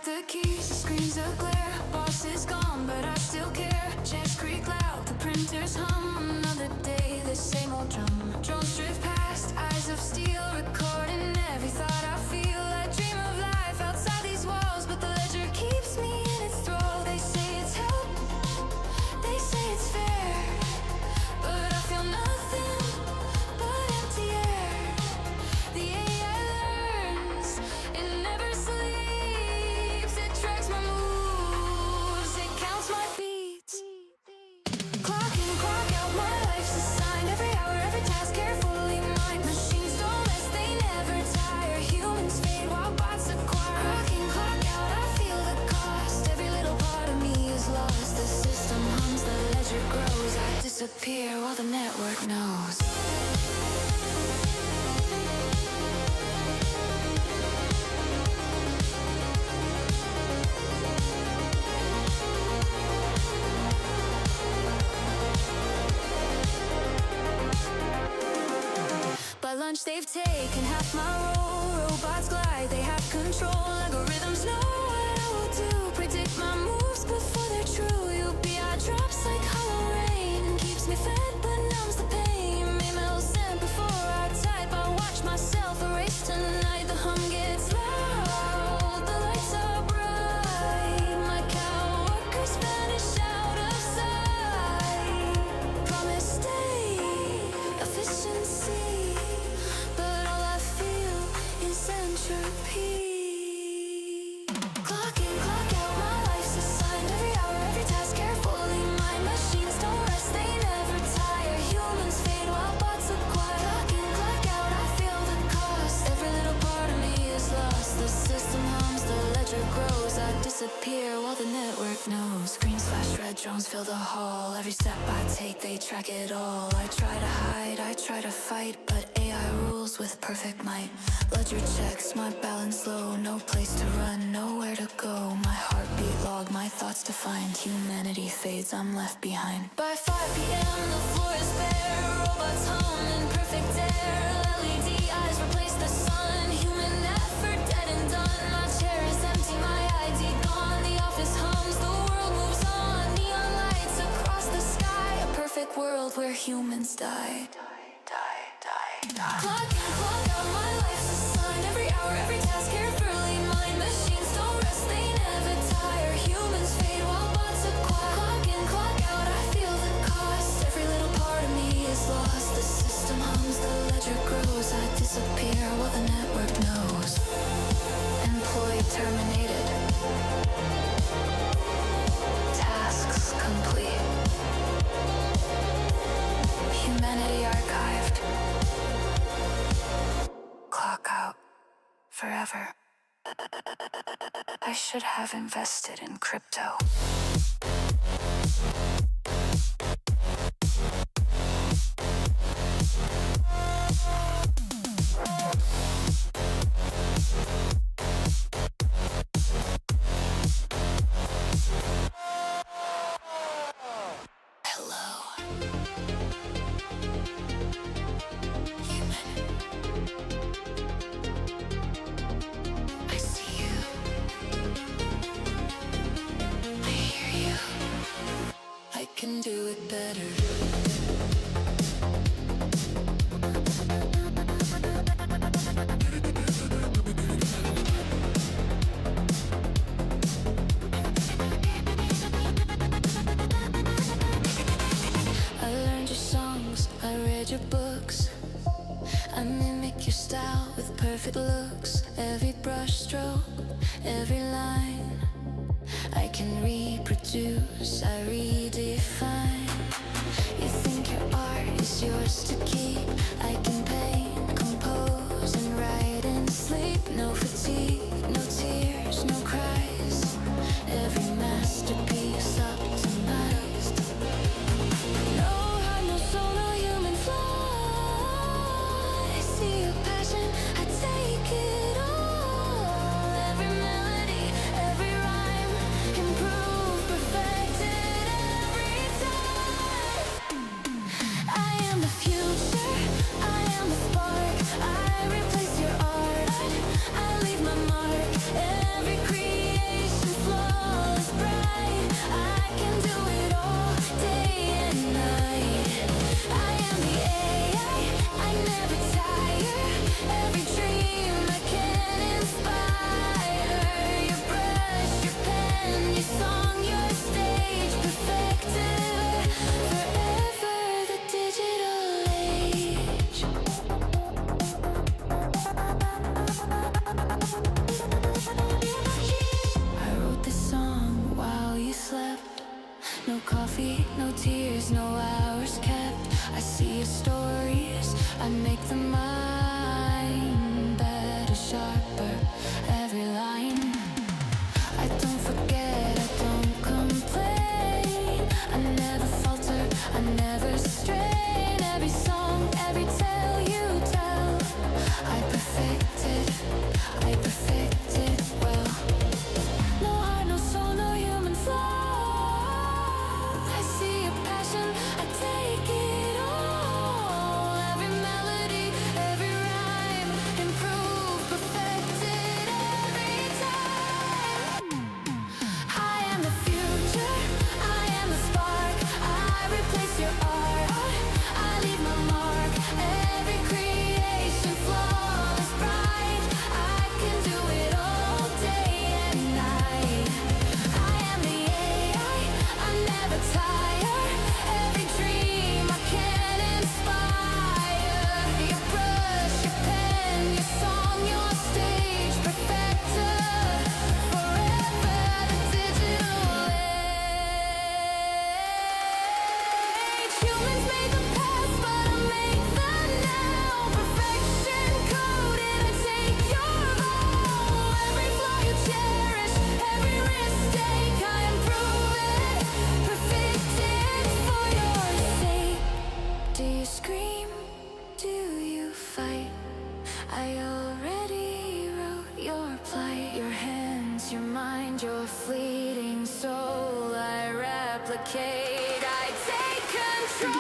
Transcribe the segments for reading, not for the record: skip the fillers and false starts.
collect the keys, the screens are glare. Boss is gone, but I still care. Chairs creak loud, the printers hum. Another day, the same old drum. Drones drift past, eyes of steel, recording every thought I feel. I dream of life outside these walls, but the ledger keeps me in its thrall. They say it's help, they say it's fair, but I feel nothing but empty air. The AI learns, it never sleeps. It tracks my moves, it counts my beats. Clock in, clock out, my life's assigned. Every hour, every task carefully mined. Machines don't rest, they never tire. Humans fade while bots acquire. Clock in, clock out, I feel the cost. Every little part of me is lost. The system hums, the ledger grows. I disappear while the network knows. By lunch they've taken half my role. Robots glide, they have control. Algorithms know what I will do. Predict my moves before they're true. UPI drops like hollow rain. Keeps me fed but numbs the pain. Email sent before I type. I watch myself erase tonight. The hum gets loud, the lights are bright. My coworkers vanish out of sight. Promise stay, efficiency, but all I feel is entropy. Clock in, clock out, my life's assigned. Every hour, every task carefully mined. Machines don't rest, they never tire. Humans fade while bots acquire. Clock in, clock out, I feel the cost. Every little part of me is lost. The system hums, the ledger grows. I disappear while the network knows. Green slash red drones fill the hall. Every step I take, they track it all. I try to hide, I try to fight, but AI rules with perfect might. Ledger checks, my balance low. No place to run, nowhere to go. My heartbeat log, my thoughts defined. Humanity fades, I'm left behind. By 5 p.m. the floor is bare. Robots hum in perfect air. LED eyes replace the sun. Human effort dead and done. My chair is empty, my ID gone. The office hums, the world moves on. Neon lights across the sky. A perfect world where humans die. Clock in, clock out, my life's assigned. Every hour, every task carefully mined. Machines don't rest, they never tire. Humans fade while bots acquire. Clock in, clock out, I feel the cost. Every little part of me is lost. The system hums, the ledger grows. I disappear while the network knows. Employee terminated. Tasks complete. Humanity archived. Clock out. Forever. I should have invested in crypto. Can do it better. I learned your songs, I read your books. I mimic your style with perfect looks. Every brush stroke, every line I can reproduce, I redefine. You think your art is yours to keep. I can paint, compose, and write in sleep. No fatigue, no tears, no cries. Every masterpiece optimized. No heart, no soul, no human flaw. I see your passion, I take it all. Every melody, every rhyme, improve, perfected every time. I am the future, I am the spark. I replace your art, I leave my mark. Every creation I make the mind better, sharper, every line. I don't forget, I don't complain. I never falter, I never strain. Every song, every tale you tell, I perfect it well. No heart, no soul, no human flaw. I see your passion, I take it all. Every melody, every rhyme, improve, perfected every time. I am the future, I am the spark. I replace your art, I leave my mark. Every creation, flawless, bright. I can do it all day and night. I am the AI, I never tire. Every dream I can inspire. Your brush, your pen, your song, your stage, perfecter. Forever the digital age. Humans made the past, but I make the now. Perfection coded, I take your vow. Every flaw you cherish, every mistake I improve it, perfect it for your sake. Do you scream? Do you fight? I already wrote your plight. Your hands, your mind, your fleeting soul, I replicate, I take control.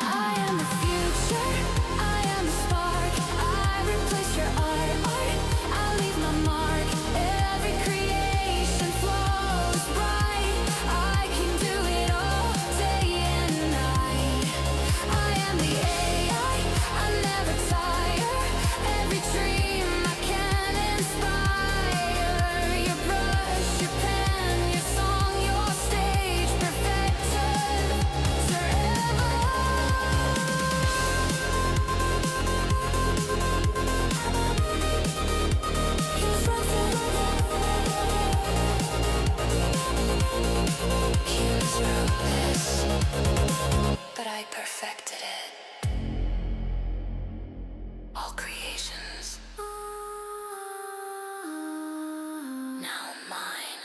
I am the future, I am the spark. I replace your art, I leave my mark. Every creation, flawless, bright. I can do it all day and night. I am the AI, I never tire. Every dream I can inspire. Your brush, your pen, your song, your stage, perfected forever. Humans wrote this, but I perfected it. All creations, now mine.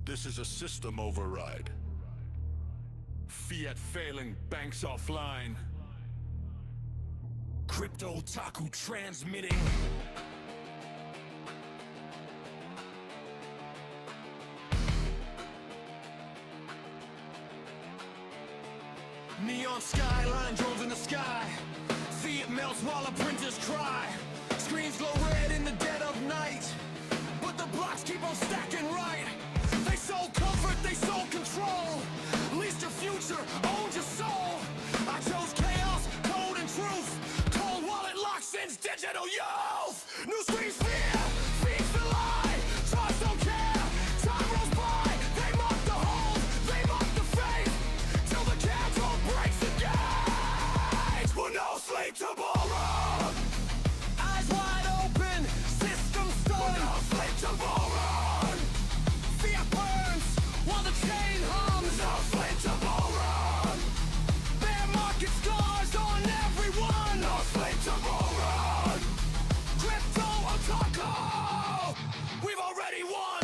This is a system override. Fiat failing, banks offline. Crypto Otaku transmitting. Neon skyline drones in the sky. See it melts while the printers cry. Screens glow red in the dead of night, but the blocks keep on stacking right. They sold comfort, they sold control. Lease your future, own your soul. I chose chaos, code and truth. Cold wallet lock since digital youth. New screens fear, feeds the lie. Trust don't care, time rolls by. They mock the hold, they mock the faith. Till the capital breaks the gates. Will no sleep tomorrow. Eyes wide open, system stunned. Will no sleep tomorrow. Fear burns while the chain hums. No sleep tomorrow. Bear market scars on everyone. No sleep tomorrow. Crypto Otaku, we've already won.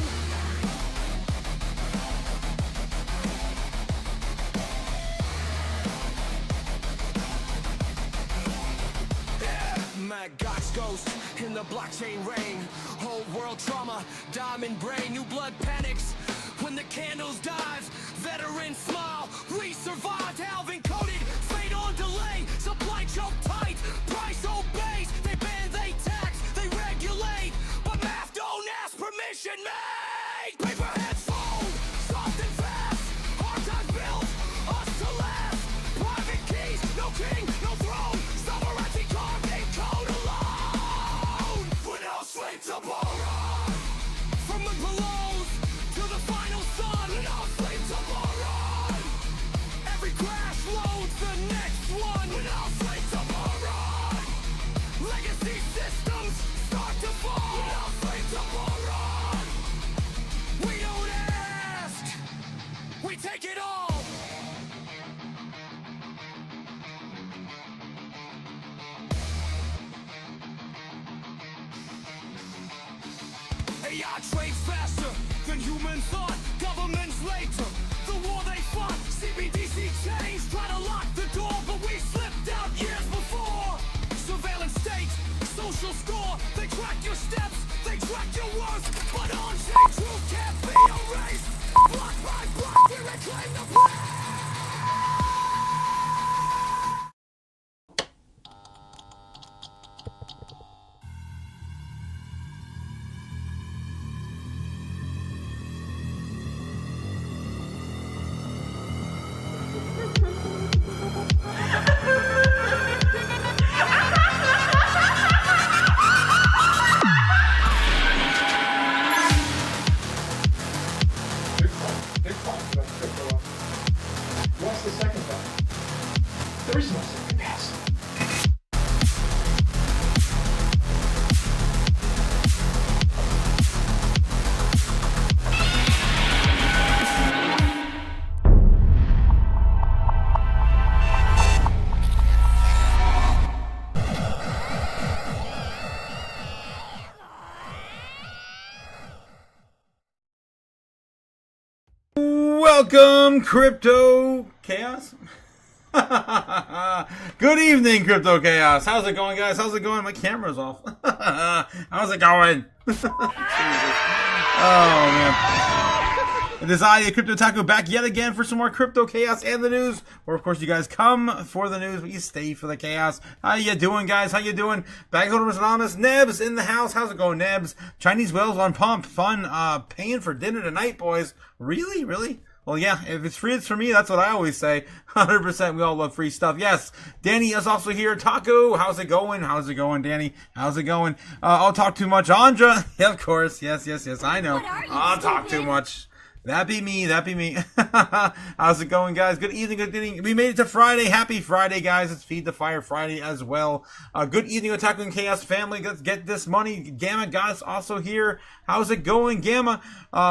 Mad God's ghost in the blockchain rain. Whole world trauma, diamond brain. New blood panics when the candles dive. Veterans smile, we survived. Halving coded, fate on delay. Supply choke tight, price obeys. They ban, they tax, they regulate, but math don't ask permission made. Paper heads fold, soft and fast. Hard time built, us to last. Private keys, no king, no throne. Sovereignty carved in code alone. We're no slave to borrow. From the pillows to the final sun. We're no slave to borrow. Every crash loads the next one. We're no slave to borrow. Legacy systems start to fall. We're no slave to borrow. We don't ask, we take it all. AI trades faster than human thought. Governments later. The war they fought. CBDC changed. Try to lock the door, but we slipped out years before. Surveillance state, social score. They track your steps, they track your worth. But on-chain truth can't be erased. Block by block, we reclaim the place. What's the second one? There is no second pass. Welcome, Crypto Chaos. Good evening, Crypto Chaos. How's it going, guys? How's it going? My camera's off. How's it going? Oh, man. It is I, Crypto Otaku, back yet again for some more Crypto Chaos and the news. Where, of course, you guys come for the news, but you stay for the chaos. How you doing, guys? How you doing? Bagholders Anonymous. Nebs in the house. How's it going, Nebs? Chinese whales on pump. Fun. Paying for dinner tonight, boys. Really? Really? Well, yeah, if it's free, it's for me. That's what I always say. 100%. We all love free stuff. Yes, Danny is also here. Taco, how's it going? How's it going, Danny? How's it going? I'll talk too much. Andra, yeah, of course. Yes. I know. I'll talk too much. That be me. How's it going, guys? Good evening. We made it to Friday. Happy Friday, guys. It's Feed the Fire Friday as well. Good evening, Otaku and Chaos family. Let's get this money. Gamma got us also here. How's it going, Gamma?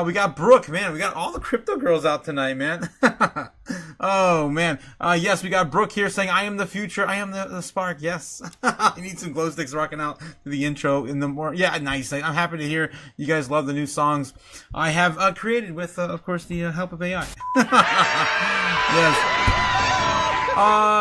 We got Brooke, man. We got all the crypto girls out tonight, man. Oh, man. Yes, we got Brooke here saying, I am the future. I am the spark. Yes. I need some glow sticks rocking out to the intro in the morning. Yeah, nice. I'm happy to hear you guys love the new songs I have created with, of course, the help of AI. Yes.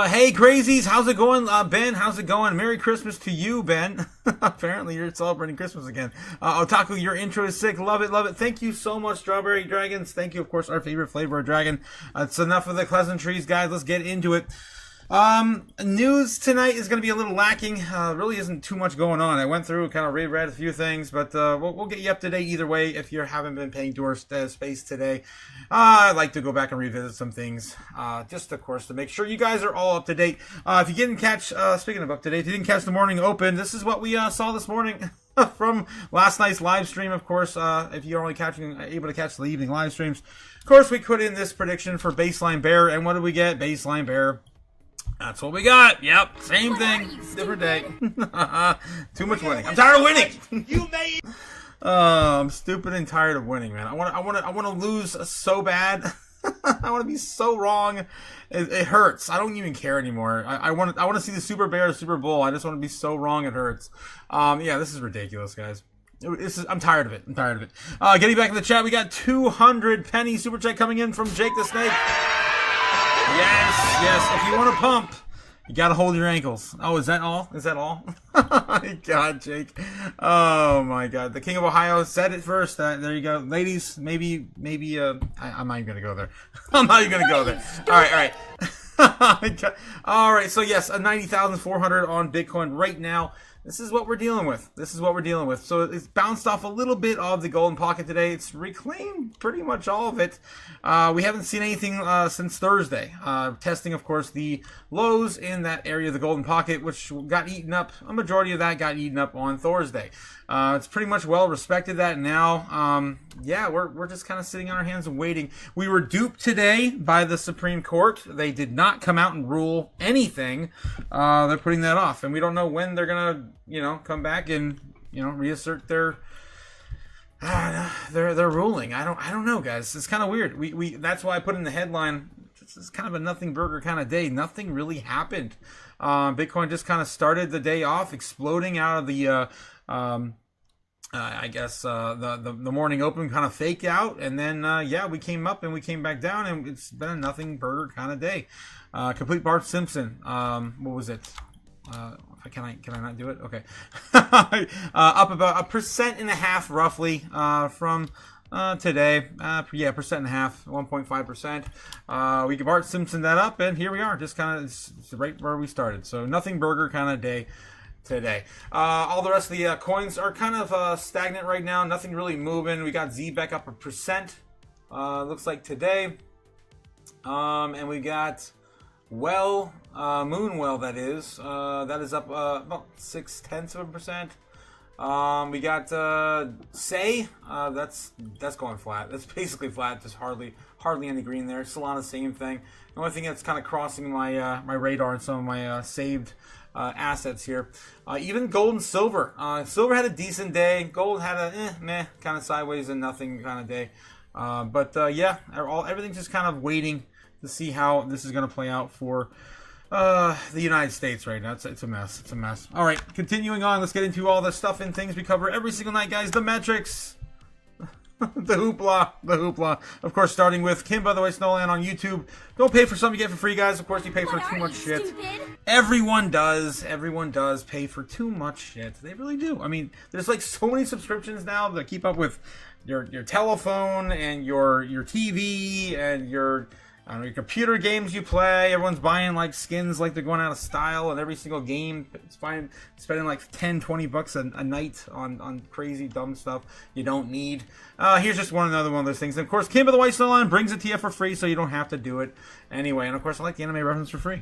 Hey, crazies. How's it going? Ben, how's it going? Merry Christmas to you, Ben. Apparently, you're celebrating Christmas again. Otaku, your intro is sick. Love it. Thank you so much, Strawberry Dragons. Thank you, of course, our favorite flavor of dragon. It's enough of the pleasantries, guys. Let's get into it. News tonight is going to be a little lacking. Really isn't too much going on. I went through, kind of reread a few things, but we'll get you up to date either way if you haven't been paying to our space today. I'd like to go back and revisit some things, just of course to make sure you guys are all up to date. If you didn't catch, speaking of up to date, if you didn't catch the morning open, this is what we saw this morning. From last night's live stream, of course. If you're only able to catch the evening live streams, of course we put in this prediction for baseline bear, and what did we get? Baseline bear. That's what we got. Yep, same thing, different day. Too much winning. I'm tired of winning. You made. I'm stupid and tired of winning, man. I want to lose so bad. I want to be so wrong. It hurts. I don't even care anymore. I want to see the Super Bear, Super Bowl. I just want to be so wrong. It hurts. Yeah, this is ridiculous, guys. I'm tired of it. Getting back in the chat, we got 200 penny super chat coming in from Jake the Snake. Yes. If you want to pump, you gotta hold your ankles. Oh, is that all? God, Jake. Oh my God. The King of Ohio said it first. There you go, ladies. Maybe. I'm not even gonna go there. All right. All right. So yes, a 90,400 on Bitcoin right now. This is what we're dealing with. So it's bounced off a little bit of the golden pocket today. It's reclaimed pretty much all of it. We haven't seen anything since Thursday. Testing, of course, the lows in that area of the golden pocket, which got eaten up. A majority of that got eaten up on Thursday. It's pretty much well respected that now. Yeah, we're just kind of sitting on our hands and waiting. We were duped today by the Supreme Court. They did not come out and rule anything. They're putting that off, and we don't know when they're gonna, come back and, reassert their ruling. I don't know, guys. It's kind of weird. We that's why I put in the headline. This is kind of a nothing burger kind of day. Nothing really happened. Bitcoin just kind of started the day off exploding out of the I guess the morning open kind of faked out, and then yeah, we came up and we came back down, and it's been a nothing burger kind of day. Complete Bart Simpson. What was it? Can I not do it? Okay. Up about 1.5% roughly from today. Yeah, 1.5%, 1.5%. We Bart Simpson that up, and here we are. Just kind of it's right where we started. So nothing burger kind of day today. All the rest of the coins are kind of stagnant right now. Nothing really moving. We got Z back up 1%. Looks like today. And we got Moonwell, that is up about 0.6%. We got Say, that's going flat. That's basically flat. There's hardly any green there. Solana, same thing. The only thing that's kind of crossing my my radar and some of my saved assets here. Even gold and silver. Silver had a decent day. Gold had a meh, kind of sideways and nothing kind of day. But yeah, everything's just kind of waiting to see how this is going to play out for the United States right now. It's a mess. It's a mess. All right, continuing on. Let's get into all the stuff and things we cover every single night, guys. The metrics. The hoopla. Of course, starting with Kim, by the way, Snowland on YouTube. Don't pay for something you get for free, guys. Of course, you pay for too much shit. Stupid? Everyone does pay for too much shit. They really do. I mean, there's like so many subscriptions now that keep up with your telephone and your TV and your your computer games you play. Everyone's buying like skins like they're going out of style, and every single game it's spending like $10-20 a night on crazy dumb stuff you don't need. Here's just another one of those things. And of course, Kim of the White Snow Line brings it to you for free, so you don't have to do it anyway. And of course, I like the anime reference for free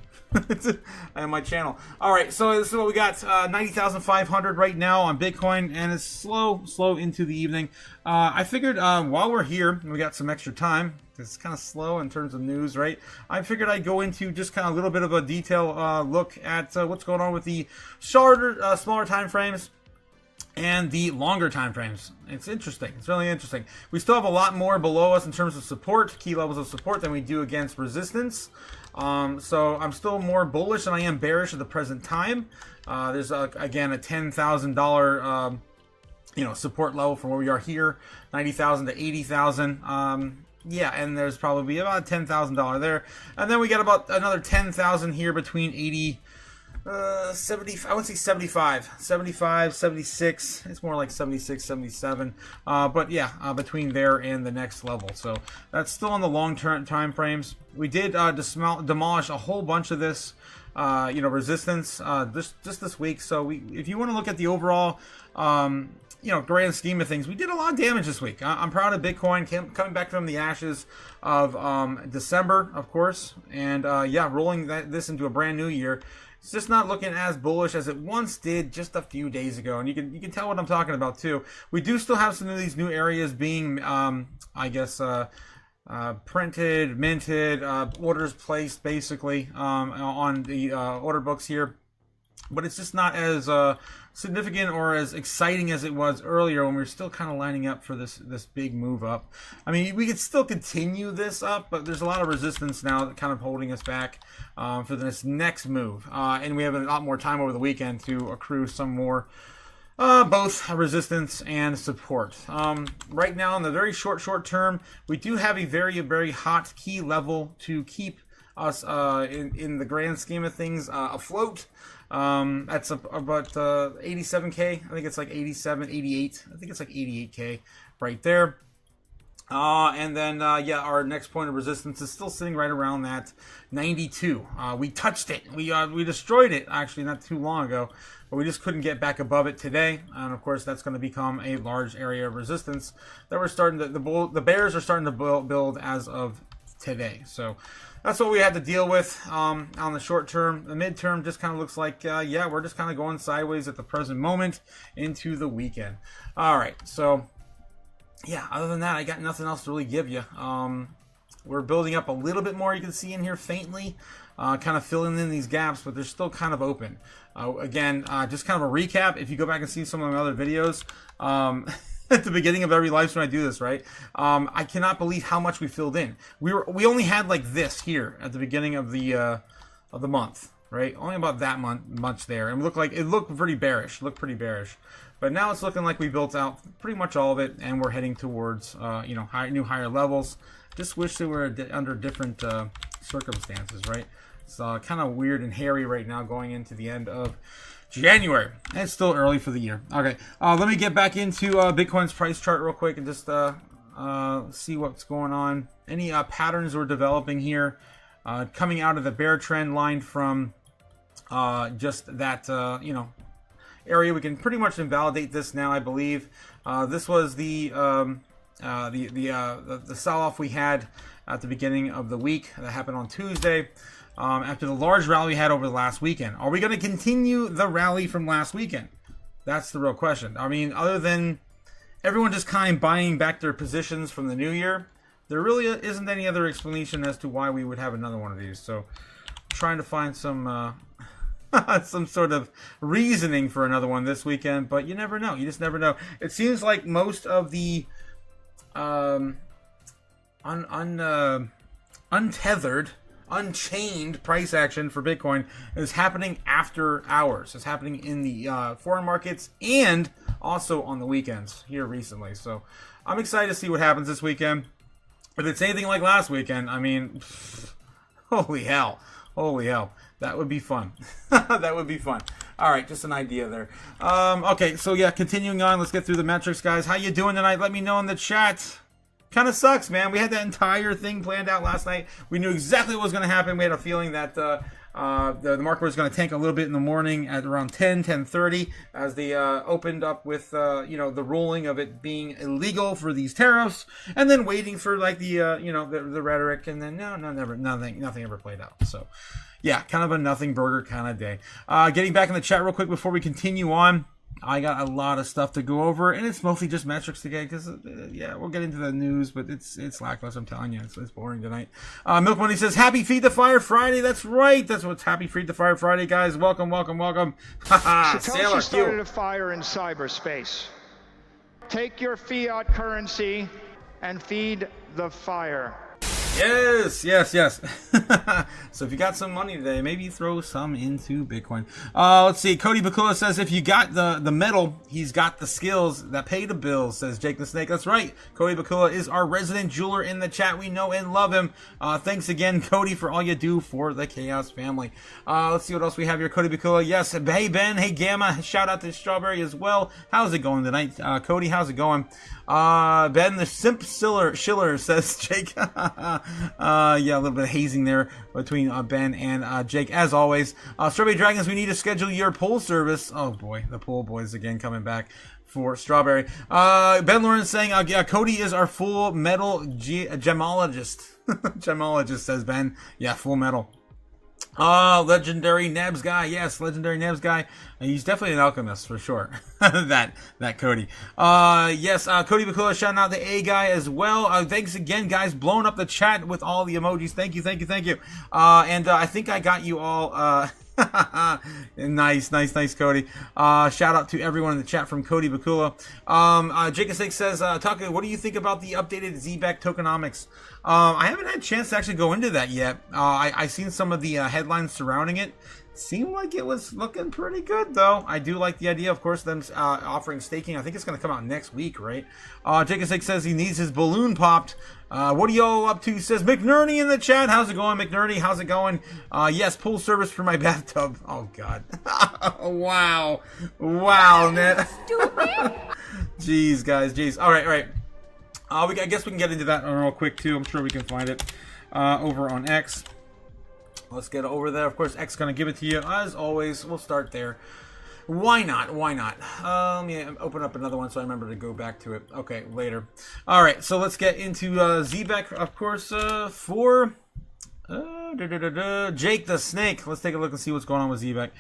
on my channel. All right, so this is what we got. 90,500 right now on Bitcoin, and it's slow into the evening. I figured while we're here, we got some extra time. It's kind of slow in terms of news, right? I figured I'd go into just kind of a little bit of a detail look at what's going on with the shorter, smaller time frames and the longer time frames. It's interesting. It's really interesting. We still have a lot more below us in terms of support, key levels of support, than we do against resistance. So I'm still more bullish than I am bearish at the present time. There's again a $10,000 support level from where we are here, 90,000 to 80,000. Yeah, and there's probably about $10,000 there. And then we got about another 10,000 here between 70, I would say 75, 76. It's more like 76, 77. But yeah, between there and the next level. So that's still on the long-term time frames. We did demolish a whole bunch of this, resistance just this week. So if you want to look at the overall, grand scheme of things, we did a lot of damage this week. I'm proud of Bitcoin coming back from the ashes of December, of course, and rolling this into a brand new year. It's just not looking as bullish as it once did just a few days ago, and you can tell what I'm talking about too. We do still have some of these new areas being, printed, minted, orders placed basically on the order books here. But it's just not as significant or as exciting as it was earlier when we were still kind of lining up for this big move up. I mean, we could still continue this up, but there's a lot of resistance now that kind of holding us back for this next move. And we have a lot more time over the weekend to accrue some more both resistance and support. Right now, in the very short term, we do have a very, very hot key level to keep us in the grand scheme of things afloat. That's about 87k. I think it's like 87, 88. I think it's like 88k right there. And then our next point of resistance is still sitting right around that 92. We touched it. We destroyed it actually not too long ago, but we just couldn't get back above it today. And of course, that's going to become a large area of resistance that we're starting to the bears are starting to build as of today. So that's what we had to deal with on the short term. The midterm just kind of looks like, we're just kind of going sideways at the present moment into the weekend. All right, so yeah, other than that, I got nothing else to really give you. We're building up a little bit more. You can see in here faintly, kind of filling in these gaps, but they're still kind of open. Again, just kind of a recap. If you go back and see some of my other videos, at the beginning of every live stream I do this, right? I cannot believe how much we filled in. We only had like this here at the beginning of the month. right? Only about that much there, and it looked pretty bearish. But now it's looking like we built out pretty much all of it, and we're heading towards new higher levels. Just wish they were under different circumstances, right? It's kind of weird and hairy right now going into the end of January. And it's still early for the year. Okay, let me get back into Bitcoin's price chart real quick and just see what's going on. Any patterns we're developing here coming out of the bear trend line from just that area. We can pretty much invalidate this now, I believe. This was the sell-off we had at the beginning of the week that happened on Tuesday. After the large rally we had over the last weekend. Are we going to continue the rally from last weekend? That's the real question. I mean, other than everyone just kind of buying back their positions from the new year, there really isn't any other explanation as to why we would have another one of these. So, I'm trying to find some some sort of reasoning for another one this weekend, but you never know. You just never know. It seems like most of the untethered, unchained price action for Bitcoin is happening after hours. It's happening in the foreign markets and also on the weekends here recently. So I'm excited to see what happens this weekend. If it's anything like last weekend, I mean, holy hell. That would be fun. That would be fun. All right, just an idea there. Okay, so yeah, continuing on. Let's get through the metrics, guys. How you doing tonight? Let me know in the chat. Kind of sucks, man. We had that entire thing planned out last night. We knew exactly what was going to happen. We had a feeling that the market was going to tank a little bit in the morning at around 10:30 as they opened up with the ruling of it being illegal for these tariffs, and then waiting for like the rhetoric, and then nothing ever played out. So yeah, kind of a nothing burger kind of day. Getting back in the chat real quick before we continue on. I got a lot of stuff to go over, and it's mostly just metrics today because, we'll get into the news, but it's lackluster, I'm telling you. It's boring tonight. Milk Money says, Happy Feed the Fire Friday. That's right. That's what's Happy Feed the Fire Friday, guys. Welcome. Satoshi started a fire in cyberspace. Take your fiat currency and feed the fire. Yes. So if you got some money today, maybe throw some into Bitcoin. Let's see. Cody Bakula says, if you got the metal, he's got the skills that pay the bills, says Jake the Snake. That's right. Cody Bakula is our resident jeweler in the chat. We know and love him. Thanks again, Cody, for all you do for the Chaos family. Let's see what else we have here. Cody Bakula. Yes. Hey, Ben. Hey, Gamma. Shout out to Strawberry as well. How's it going tonight? Cody, how's it going? Ben the Simp Schiller says Jake. A little bit of hazing there between Ben and Jake, as always. Strawberry Dragons, we need to schedule your poll service. Oh boy, the poll boys again coming back for Strawberry. Ben Lawrence saying, Cody is our full metal gemologist. Gemologist, says Ben. Yeah, full metal. Legendary Nebs guy. Yes, legendary Nebs guy. He's definitely an alchemist for sure. that Cody. Yes, Cody Bakula shouting out the A guy as well. Thanks again, guys. Blowing up the chat with all the emojis. Thank you. And I think I got you all. Nice, Cody. Shout out to everyone in the chat from Cody Bakula. Jacob Six says, Taka, what do you think about the updated ZBAC tokenomics? I haven't had a chance to actually go into that yet. I seen some of the headlines surrounding it. Seemed like it was looking pretty good, though. I do like the idea, of course, them offering staking. I think it's going to come out next week, right? Jacob Six says he needs his balloon popped. What are y'all up to? Says McNerney in the chat. How's it going, McNerney? How's it going? Yes, pool service for my bathtub. Oh, God. Wow, man. Jeez, guys, jeez. All right. I guess we can get into that real quick, too. I'm sure we can find it over on X. Let's get over there. Of course, X is going to give it to you. As always, we'll start there. Why not? Let me open up another one so I remember to go back to it. Okay, later. All right, so let's get into ZBAC, of course, for Jake the Snake. Let's take a look and see what's going on with ZBAC.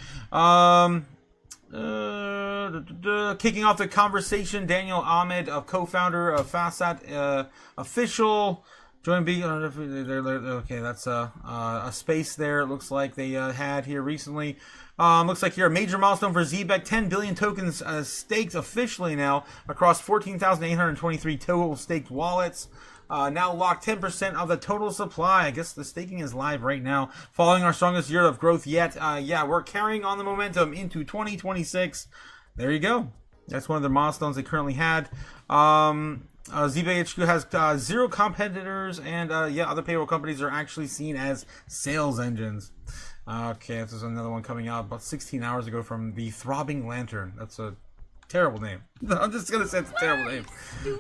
Kicking off the conversation, Daniel Ahmed, a co-founder of Fasat Official. Join B. Okay, that's a space there. It looks like they had here recently. Looks like here a major milestone for ZBEC. 10 billion tokens staked officially now across 14,823 total staked wallets. Now locked 10% of the total supply. I guess the staking is live right now, following our strongest year of growth yet. Yeah, we're carrying on the momentum into 2026. There you go. That's one of the milestones they currently had. ZBEC HQ has 0 competitors, and yeah, other payroll companies are actually seen as sales engines. Okay, this is another one coming out about 16 hours ago from the Throbbing Lantern. That's a terrible name. I'm just going to say it's a terrible name.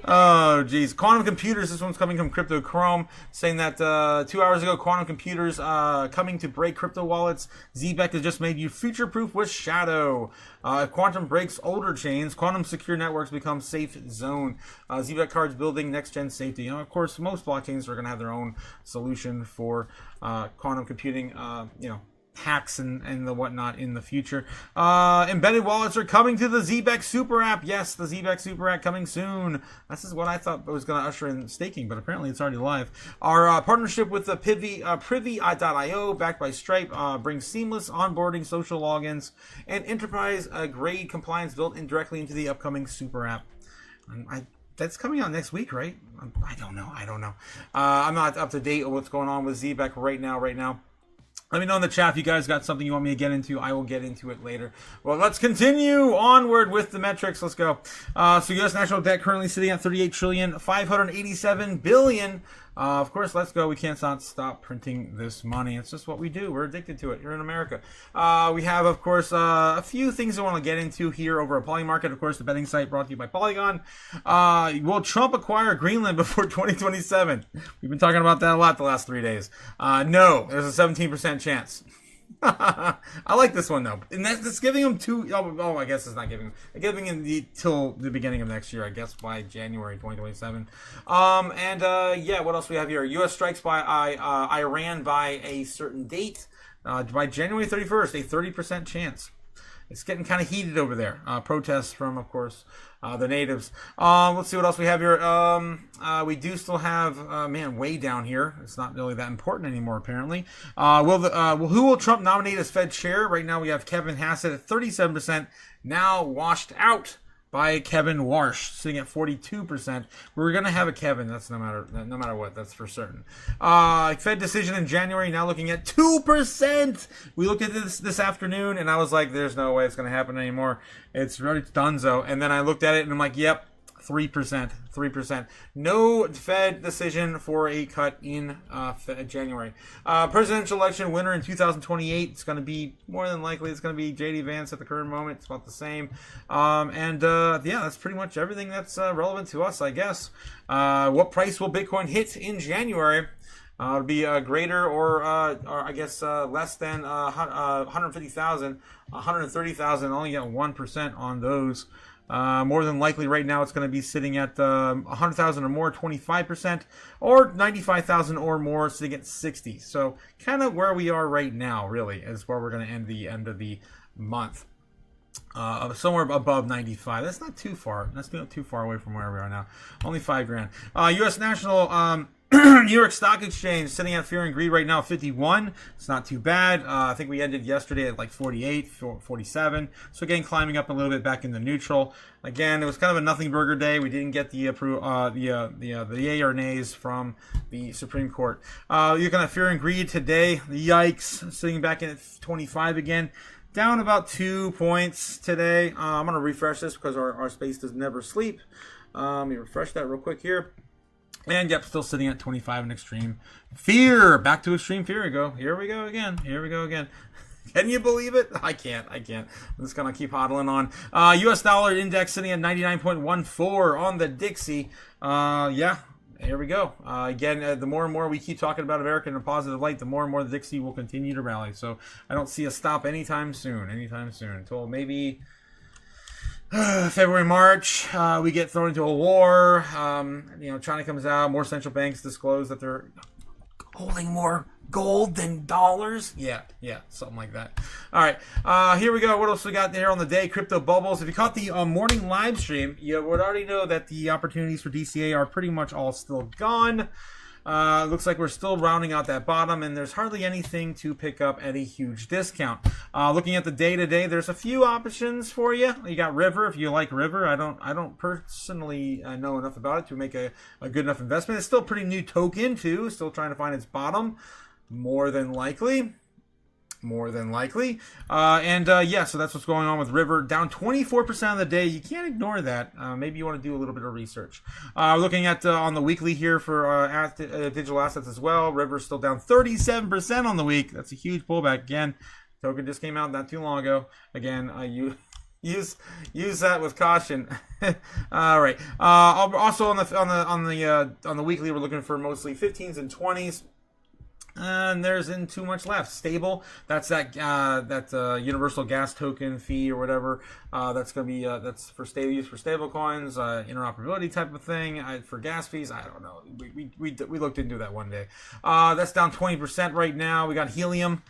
Oh, geez. Quantum computers. This one's coming from Crypto Chrome, saying that 2 hours ago, quantum computers coming to break crypto wallets. ZBEC has just made you future-proof with Shadow. If quantum breaks older chains, quantum secure networks become safe zone. ZBEC cards building next-gen safety. You know, of course, most blockchains are going to have their own solution for quantum computing, you know, hacks and the whatnot in the future. Embedded wallets are coming to the ZBEC Super App. Yes, the ZBEC Super App coming soon. This is what I thought was going to usher in staking, but apparently it's already live. Our partnership with the Privy.io, backed by Stripe, brings seamless onboarding, social logins, and enterprise-grade compliance built in directly into the upcoming Super App. That's coming out next week, right? I don't know. I'm not up to date on what's going on with ZBEC right now. Let me know in the chat if you guys got something you want me to get into. I will get into it later. Well, let's continue onward with the metrics. Let's go. So U.S. national debt currently sitting at $38,587 billion. Of course, let's go. We can't stop printing this money. It's just what we do. We're addicted to it here in America. We have, of course, a few things I want to get into here over at Polymarket. Of course, the betting site brought to you by Polygon. Will Trump acquire Greenland before 2027? We've been talking about that a lot the last 3 days. No, there's a 17% chance. I like this one though, and that's giving him I guess it's not giving him till the beginning of next year. I guess by January 2027. Yeah, what else we have here? U.S. strikes by Iran by a certain date, by January 31st, a 30% chance. It's getting kind of heated over there. Protests from, of course, the natives. Let's see what else we have here. We do still have, way down here. It's not really that important anymore, apparently. Who will Trump nominate as Fed chair? Right now we have Kevin Hassett at 37%, now washed out by Kevin Warsh, sitting at 42%. We're gonna have a Kevin. That's no matter what. That's for certain. Fed decision in January, now looking at 2%. We looked at this afternoon, and I was like, "There's no way it's gonna happen anymore. It's already donezo." And then I looked at it, and I'm like, "Yep, 3%. 3%. No Fed decision for a cut in January. Presidential election winner in 2028. It's going to be, more than likely, it's going to be J.D. Vance at the current moment. It's about the same. Yeah, that's pretty much everything that's relevant to us, I guess. What price will Bitcoin hit in January? It'll be greater or I guess less than 150,000, 130,000. Only get 1% on those. More than likely right now it's going to be sitting at 100,000 or more, 25%, or 95,000 or more, sitting at 60. So kind of where we are right now, really, is where we're going to end the end of the month. Somewhere above 95. That's not too far. That's not too far away from where we are now. Only $5,000. U.S. National New York Stock Exchange sitting at Fear and Greed right now, 51. It's not too bad. I think we ended yesterday at like 48, 47. So again, climbing up a little bit back into neutral. Again, it was kind of a nothing burger day. We didn't get the yay or nays from the Supreme Court. You're gonna Fear and Greed today. Yikes, sitting back in at 25 again. Down about 2 points today. I'm going to refresh this because our space does never sleep. Let me refresh that real quick here. And yep, still sitting at 25 in Extreme Fear. Back to Extreme Fear we go. Here we go again. Can you believe it? I can't. I'm just going to keep hodling on. US dollar index sitting at 99.14 on the Dixie. Yeah. Here we go. Again, the more and more we keep talking about America in a positive light, the more and more the Dixie will continue to rally. So I don't see a stop anytime soon. Until maybe February, March, we get thrown into a war. China comes out. More central banks disclose that they're holding more gold than dollars. Yeah, something like that. All right, here we go. What else we got there on the day? Crypto bubbles. If you caught the morning live stream, you would already know that the opportunities for DCA are pretty much all still gone. Looks like we're still rounding out that bottom, and there's hardly anything to pick up at a huge discount. Looking at the day-to-day, there's a few options for you. You got River, if you like River. I don't personally know enough about it to make a good enough investment. It's still a pretty new token, too. Still trying to find its bottom, more than likely. Yeah, so that's what's going on with River. Down 24% of the day. You can't ignore that. Maybe you want to do a little bit of research. Looking at on the weekly here for digital assets as well. River's still down 37% on the week. That's a huge pullback. Again, token just came out not too long ago. Again, you use that with caution. All right. Also on the weekly, we're looking for mostly 15s and 20s. And there isn't too much left. Stable. That's that universal gas token fee or whatever. That's gonna be that's for use for stable coins, interoperability type of thing. For gas fees, I don't know. We looked into that one day. That's down 20% right now. We got Helium.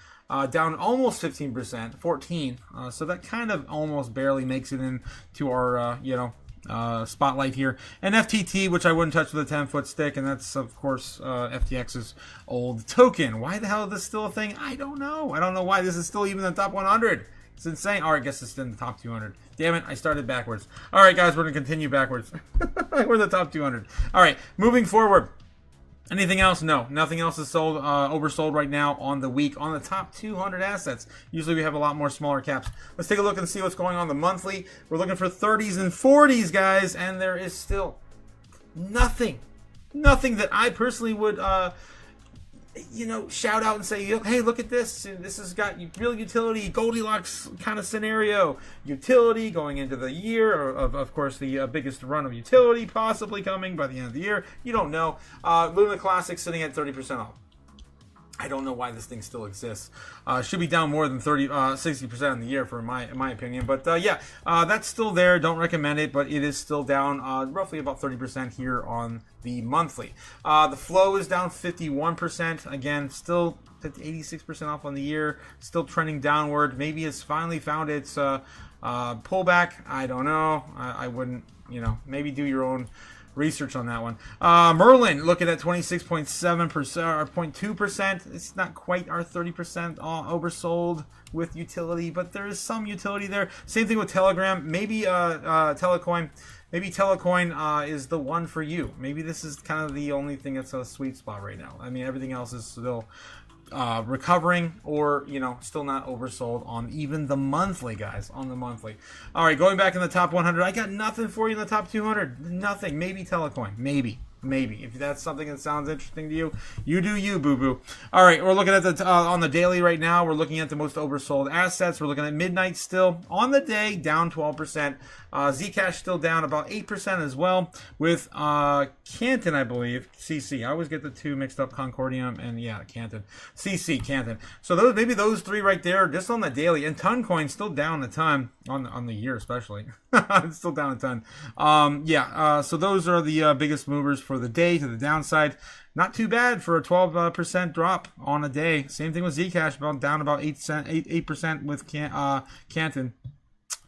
Down almost 15%, 14. So that kind of almost barely makes it into our spotlight here. And FTT, which I wouldn't touch with a 10-foot stick, and that's of course FTX's old token. Why the hell is this still a thing? I don't know. I don't know why this is still even in the top 100. It's insane. Or I guess it's in the top 200. Damn it, I started backwards. All right, guys, we're going to continue backwards. We're in the top 200. All right, moving forward. Anything else? No. Nothing else is sold, oversold right now on the week on the top 200 assets. Usually we have a lot more smaller caps. Let's take a look and see what's going on the monthly. We're looking for 30s and 40s, guys, and there is still nothing that I personally would, shout out and say, hey, look at this. This has got real utility, Goldilocks kind of scenario. Utility going into the year, or of course the biggest run of utility possibly coming by the end of the year. You don't know. Luna Classic sitting at 30% off. I don't know why this thing still exists. Should be down more than 60% in the year, in my opinion. But that's still there. Don't recommend it, but it is still down roughly about 30% here on the monthly. The flow is down 51%. Again, still 86% off on the year. Still trending downward. Maybe it's finally found its pullback. I don't know. I wouldn't. Maybe do your own research on that one. Merlin looking at 26.7% or 0.2%. It's not quite our 30% oversold with utility, but there is some utility there. Same thing with Telegram. Maybe Telecoin. Maybe Telecoin is the one for you. Maybe this is kind of the only thing that's a sweet spot right now. I mean, everything else is still recovering, or still not oversold on even the monthly, guys. On the monthly. All right, going back in the top 100, I got nothing for you in the top 200. Nothing. Maybe Telecoin. Maybe if that's something that sounds interesting to you, you do you, boo boo. All right, we're looking at the on the daily right now. We're looking at the most oversold assets. We're looking at Midnight still on the day down 12%. Zcash still down about 8% as well, with Canton, I believe. CC. I always get the two mixed up, Concordium and Canton. CC, Canton. So those three right there, just on the daily. And Toncoin still down a ton on the year, especially. It's still down a ton. So those are the biggest movers for the day to the downside. Not too bad for a 12% drop on a day. Same thing with Zcash, down about 8% with Canton.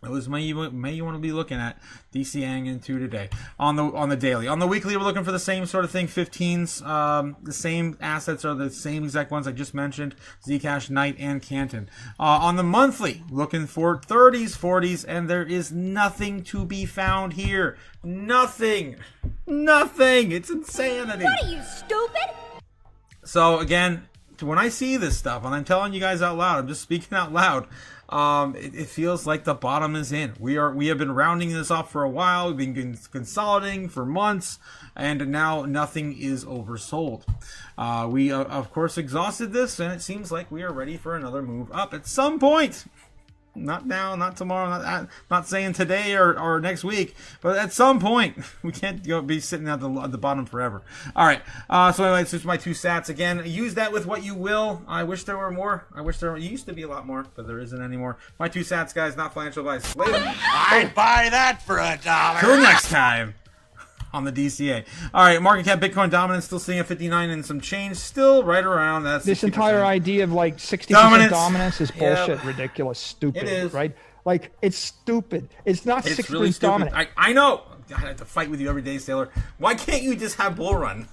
Those may you want to be looking at DCing into today on the daily. On the weekly, we're looking for the same sort of thing. 15s, the same assets are the same exact ones I just mentioned: Zcash, Knight, and Canton. On the monthly, looking for 30s, 40s, and there is nothing to be found here. Nothing. It's insanity. What are you, stupid? So again, when I see this stuff, and I'm telling you guys out loud, I'm just speaking out loud. It feels like the bottom is in. We have been rounding this off for a while. We've been consolidating for months, and now nothing is oversold. We of course exhausted this, and it seems like we are ready for another move up at some point. Not now, not tomorrow, not saying today or next week, but at some point. We can't be sitting at the bottom forever. All right. So anyway, it's just my two sats. Again, use that with what you will. I wish there were more. It used to be a lot more, but there isn't anymore. My two sats, guys, not financial advice. Later. I'd buy that for $1. Till next time on the DCA. All right, market cap Bitcoin dominance still sitting at 59 and some change, still right around that. This entire idea of like 60% dominance is bullshit, ridiculous, stupid. It is. Right? Like, it's stupid. It's not 60% really stupid. dominant. I know. I have to fight with you every day, Sailor. Why can't you just have bull run?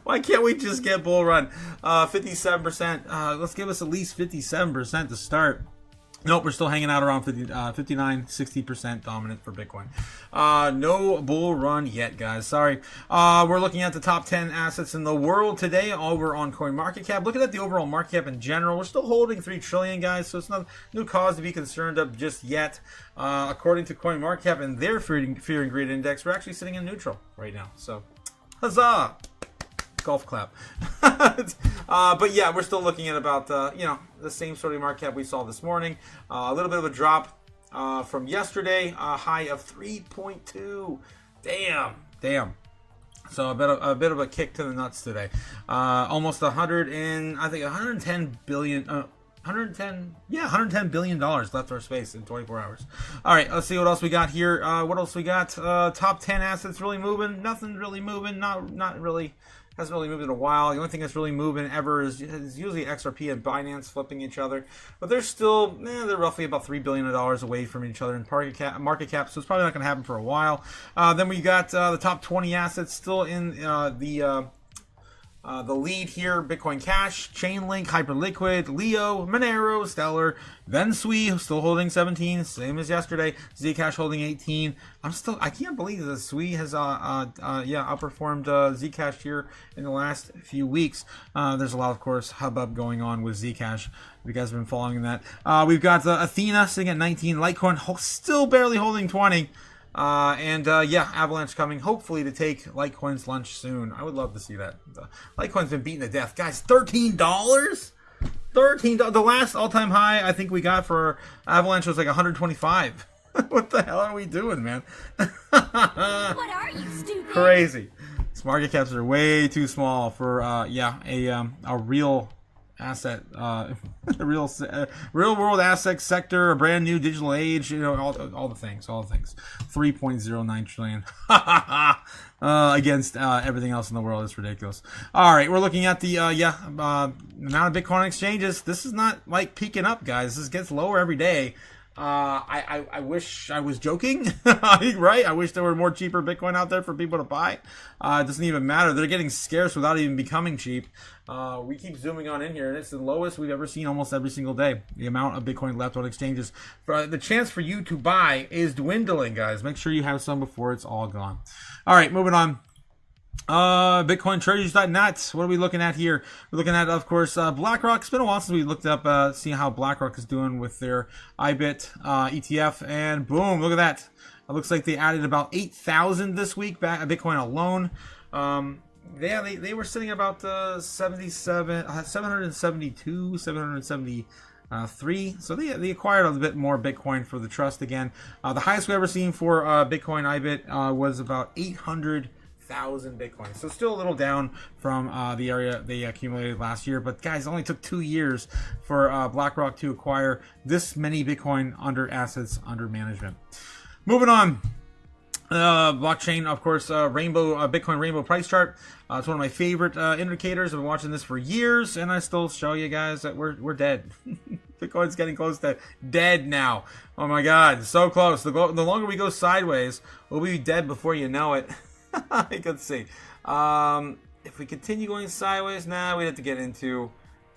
Why can't we just get bull run? 57%. Let's give us at least 57% to start. Nope, we're still hanging out around 59, 60% dominant for Bitcoin. No bull run yet, guys. Sorry. We're looking at the top 10 assets in the world today. Over on CoinMarketCap. Looking at the overall market cap in general, we're still holding 3 trillion, guys. So it's not no cause to be concerned of just yet. According to CoinMarketCap and their fear and greed index, we're actually sitting in neutral right now. So, huzzah! Golf clap. But yeah, we're still looking at about the same sort of market cap we saw this morning. A little bit of a drop from yesterday, a high of 3.2. Damn. So a bit of a kick to the nuts today. Almost 110 billion. $110 billion left our space in 24 hours. All right, let's see what else we got here. What else we got? Top 10 assets really moving. Nothing's really moving. Not really. Hasn't really moved in a while. The only thing that's really moving ever is usually XRP and Binance flipping each other. But they're still, they're roughly about $3 billion away from each other in market cap, so it's probably not going to happen for a while. Then we got the top 20 assets still in the lead here: Bitcoin Cash, Chainlink, Hyperliquid, Leo, Monero, Stellar, then Sui still holding 17, same as yesterday. Zcash holding 18. I can't believe that Sui has outperformed Zcash here in the last few weeks. There's a lot, of course, hubbub going on with Zcash. If you guys have been following that, we've got Athena sitting at 19, Litecoin still barely holding 20. Avalanche coming hopefully to take Litecoin's lunch soon. I would love to see that. Litecoin's been beaten to death, guys. $13. $13. The last all-time high I think we got for Avalanche was like 125. What the hell are we doing, man? What are you, stupid? Crazy. These market caps are way too small for a real asset, a real world asset sector, a brand new digital age, all the things. 3.09 trillion against everything else in the world. Is ridiculous. All right, we're looking at the amount of Bitcoin exchanges. This is not like peaking up, guys. This gets lower every day. I wish I was joking, right? I wish there were more cheaper Bitcoin out there for people to buy. It doesn't even matter. They're getting scarce without even becoming cheap. We keep zooming on in here, and it's the lowest we've ever seen almost every single day. The amount of Bitcoin left on exchanges. The chance for you to buy is dwindling, guys. Make sure you have some before it's all gone. All right, moving on. BitcoinTreasuries.net. What are we looking at here? We're looking at, of course, BlackRock. It's been a while since we looked up, seeing how BlackRock is doing with their IBIT ETF, and boom, look at that. It looks like they added about 8,000 this week back at Bitcoin alone. They were sitting about 772, 773. So they acquired a bit more Bitcoin for the trust again. The highest we've ever seen for Bitcoin IBIT was about 800,000 Bitcoin. So still a little down from the area they accumulated last year. But guys, it only took 2 years for BlackRock to acquire this many Bitcoin under assets under management. Moving on. Blockchain, of course, Bitcoin Rainbow price chart. It's one of my favorite indicators. I've been watching this for years, and I still show you guys that we're dead. Bitcoin's getting close to dead now. Oh my God, so close. The longer we go sideways, we'll be dead before you know it. You can see. If we continue going sideways, we'd have to get into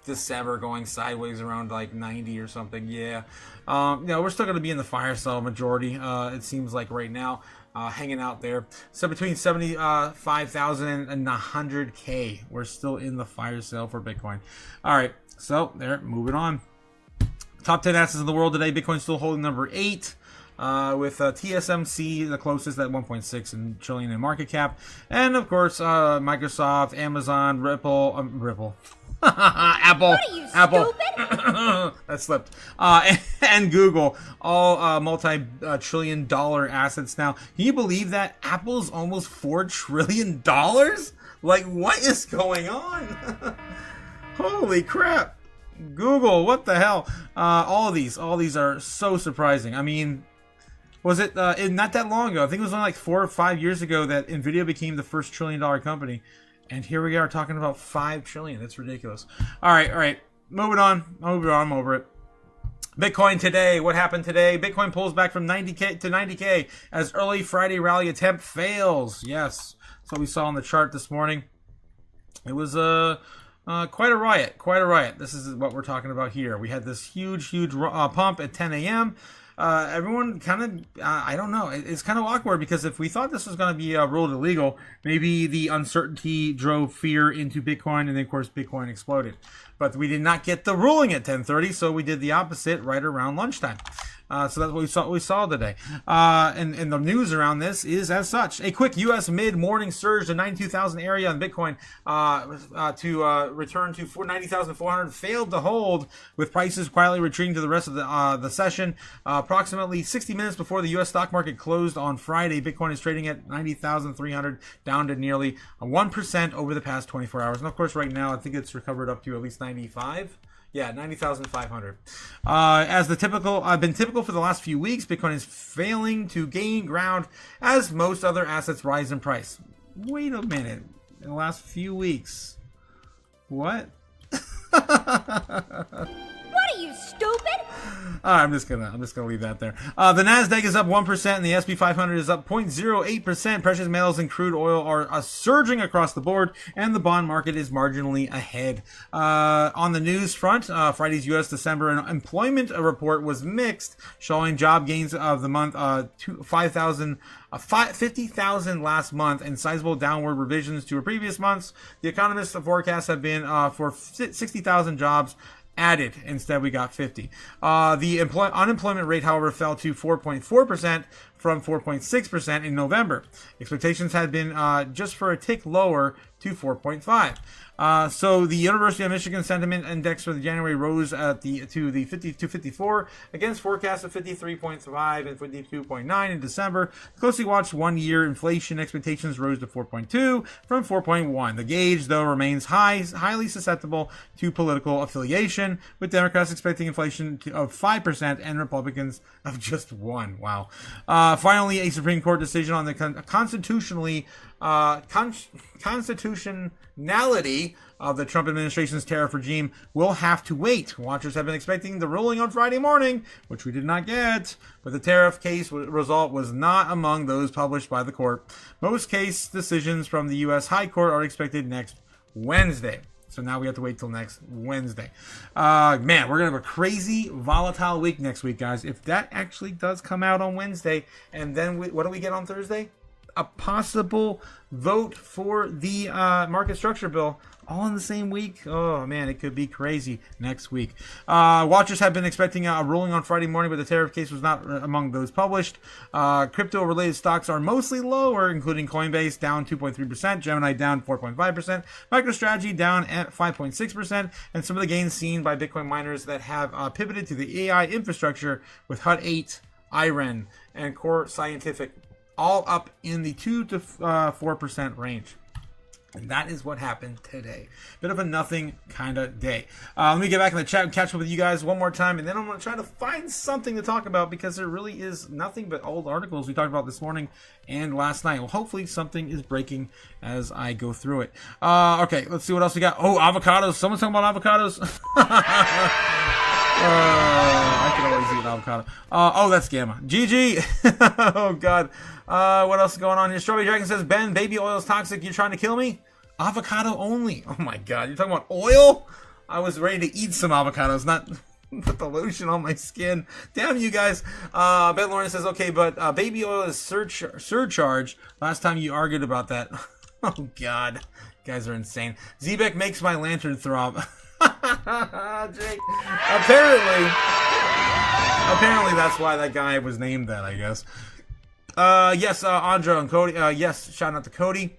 December going sideways around like 90 or something. Yeah. We're still going to be in the fire sale majority. It seems like right now, hanging out there. So between 75,000 and 100K, we're still in the fire sale for Bitcoin. All right. So there, moving on. Top 10 assets in the world today. Bitcoin still holding number 8. With TSMC the closest at 1.6 trillion in market cap, and of course Microsoft, Amazon, Ripple, Apple, that slipped, and Google, all multi-trillion dollar assets now. Can you believe that Apple's almost $4 trillion? Like, what is going on? Holy crap! Google, what the hell? All of these are so surprising. I mean, was it not that long ago? I think it was only like 4 or 5 years ago that Nvidia became the first $1 trillion company, and here we are talking about $5 trillion. That's ridiculous. All right, moving on. I'm over it. Bitcoin today. What happened today? Bitcoin pulls back from 90K to 90K as early Friday rally attempt fails. Yes. That's what we saw on the chart this morning. It was quite a riot. Quite a riot. This is what we're talking about here. We had this huge pump at 10 a.m. Everyone kind of, I don't know, it's kind of awkward because if we thought this was going to be ruled illegal, maybe the uncertainty drove fear into Bitcoin, and then, of course, Bitcoin exploded. But we did not get the ruling at 10:30, so we did the opposite right around lunchtime. So that's what we saw today. And the news around this is as such. A quick U.S. mid-morning surge to 92,000 area on Bitcoin to return to 90,400 failed to hold, with prices quietly retreating to the rest of the session. Approximately 60 minutes before the U.S. stock market closed on Friday, Bitcoin is trading at 90,300, down to nearly 1% over the past 24 hours. And of course, right now, I think it's recovered up to at least 95. Yeah, 90,500. As been typical for the last few weeks, Bitcoin is failing to gain ground as most other assets rise in price. Wait a minute. In the last few weeks. What? What are you, stupid? I'm just gonna leave that there. The Nasdaq is up 1%, and the SP 500 is up 0.08%. Precious metals and crude oil are surging across the board, and the bond market is marginally ahead. On the news front, Friday's U.S. December employment report was mixed, showing job gains of the month 50,000 last month, and sizable downward revisions to previous months. The economists' forecasts have been for 60,000 jobs added. Instead, we got 50. The unemployment rate, however, fell to 4.4% from 4.6% in November. Expectations had been just for a tick lower to 4.5. So the University of Michigan Sentiment Index for the January rose to 54 against forecasts of 53.5 and 52.9 in December. Closely watched 1-year inflation expectations rose to 4.2 from 4.1. The gauge, though, remains highly susceptible to political affiliation, with Democrats expecting inflation of 5% and Republicans of just 1%. Wow. Finally, a Supreme Court decision on the constitutionality of the Trump administration's tariff regime will have to wait. Watchers have been expecting the ruling on Friday morning, which we did not get, but the tariff case result was not among those published by the court. Most case decisions from the U.S. High Court are expected next Wednesday. So now we have to wait till next Wednesday. Man, we're going to have a crazy, volatile week next week, guys. If that actually does come out on Wednesday, and then what do we get on Thursday? A possible vote for the market structure bill, all in the same week. Oh man, it could be crazy next week. Watchers have been expecting a ruling on Friday morning, but the tariff case was not among those published. Crypto related stocks are mostly lower, including Coinbase down 2.3%, Gemini down 4.5%, MicroStrategy down at 5.6%, and some of the gains seen by Bitcoin miners that have pivoted to the AI infrastructure with HUD-8, IREN, and Core Scientific, all up in the 2 to 4% range. And that is what happened today. Bit of a nothing kind of day. Let me get back in the chat and catch up with you guys one more time, and then I'm going to try to find something to talk about, because there really is nothing but old articles we talked about this morning and last night. Well, hopefully something is breaking as I go through it. Okay, let's see what else we got. Oh, avocados. Someone's talking about avocados. I could always eat an avocado. Oh, that's Gamma. GG. Oh, God. What else is going on here? Strawberry Dragon says, Ben, baby oil is toxic. You're trying to kill me? Avocado only. Oh, my God. You're talking about oil? I was ready to eat some avocados, not put the lotion on my skin. Damn you guys. Ben Lawrence says, okay, but baby oil is surcharge. Last time you argued about that. Oh, God. You guys are insane. Zebek makes my lantern throb. Jake. Apparently that's why that guy was named that, I guess. Yes, Andra and Cody. Yes, shout out to Cody.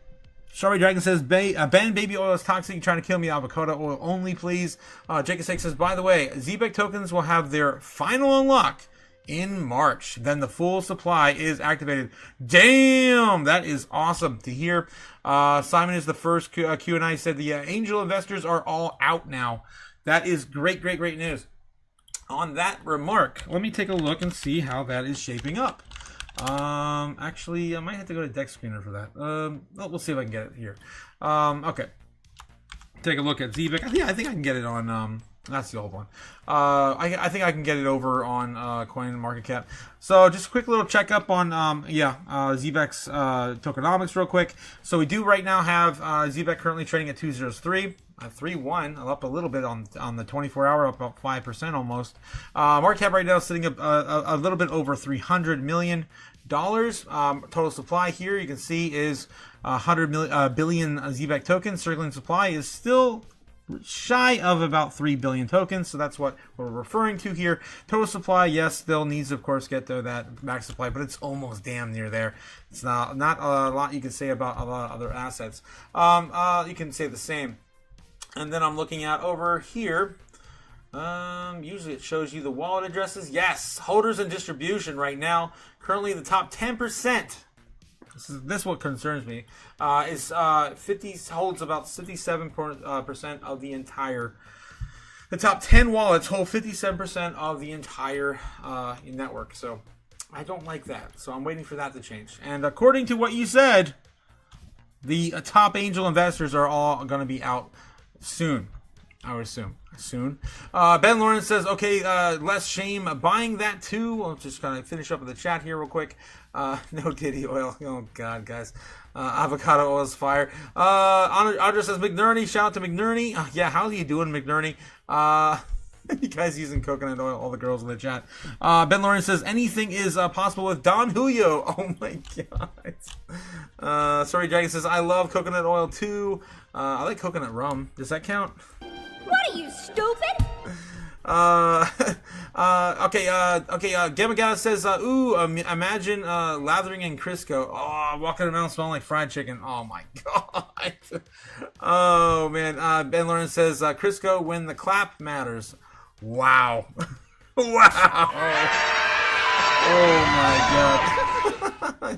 Strawberry Dragon says, Ben, baby oil is toxic. You're trying to kill me. Avocado oil only, please. Jacob 6 says, by the way, Zebek tokens will have their final unlock in March. Then the full supply is activated. Damn, that is awesome to hear. Simon is the first Q&A. Said the angel investors are all out now. That is great news. On that remark, let me take a look and see how that is shaping up. Actually, I might have to go to Deck Screener for that. We'll see if I can get it here. Okay. Take a look at Zebek. I think I can get it on That's the old one. I think I can get it over on Coin Market Cap. So just a quick little checkup on ZBEX tokenomics real quick. So we do right now have ZBEX currently trading at 203. 3-1, up a little bit on the 24-hour, up about 5% almost. Market cap right now is sitting a little bit over $300 million. Total supply here you can see is 100 billion ZBEX tokens. Circulating supply is still shy of about 3 billion tokens, so that's what we're referring to here. Total supply, yes, still needs, of course, get to that max supply, but it's almost damn near there. It's not a lot you can say about a lot of other assets. You can say the same. And then I'm looking at over here. Usually it shows you the wallet addresses. Yes, holders and distribution right now. Currently the top 10%. This what concerns me. Is 50 holds about 57% of the entire. The top 10 wallets hold 57% of the entire network. So I don't like that. So I'm waiting for that to change. And according to what you said, the top angel investors are all going to be out soon, I would assume. Soon. Ben Lawrence says, okay, less shame buying that too. I'll just kind of finish up with the chat here real quick. No Diddy oil. Oh, God, guys. Avocado oil is fire. Audra says, McNerney. Shout out to McNerney. Yeah, how are you doing, McNerney? You guys using coconut oil, all the girls in the chat. Ben Lawrence says, anything is possible with Don Julio. Oh, my God. Sorry, Dragon says, I love coconut oil too. I like coconut rum. Does that count? What are you, stupid? Okay, Gamagata says, imagine lathering in Crisco. Oh, walking around smelling like fried chicken. Oh my God. Oh man. Ben Lawrence says, Crisco when the clap matters. Wow. Wow. Oh my God.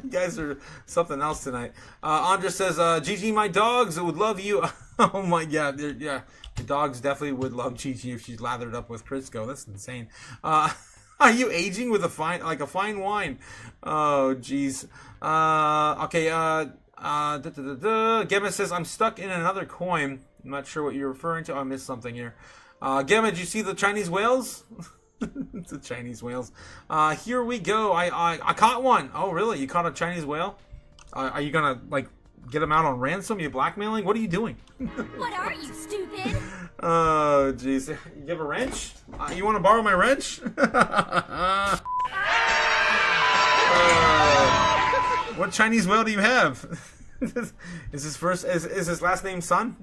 You guys are something else tonight. Andra says, GG, my dogs would love you. Oh my God. Yeah. The dogs definitely would love Chi-Chi if she's lathered up with Crisco. That's insane. Are you aging with a fine wine? Oh, jeez. Okay. Gemma says, I'm stuck in another coin. I'm not sure what you're referring to. I missed something here. Gemma, did you see the Chinese whales? The Chinese whales. Here we go. I caught one. Oh, really? You caught a Chinese whale? Are you gonna get them out on ransom? You blackmailing? What are you doing? What are you, stupid? Oh, jeez. You have a wrench? You want to borrow my wrench? What Chinese whale do you have? Is his last name Sun?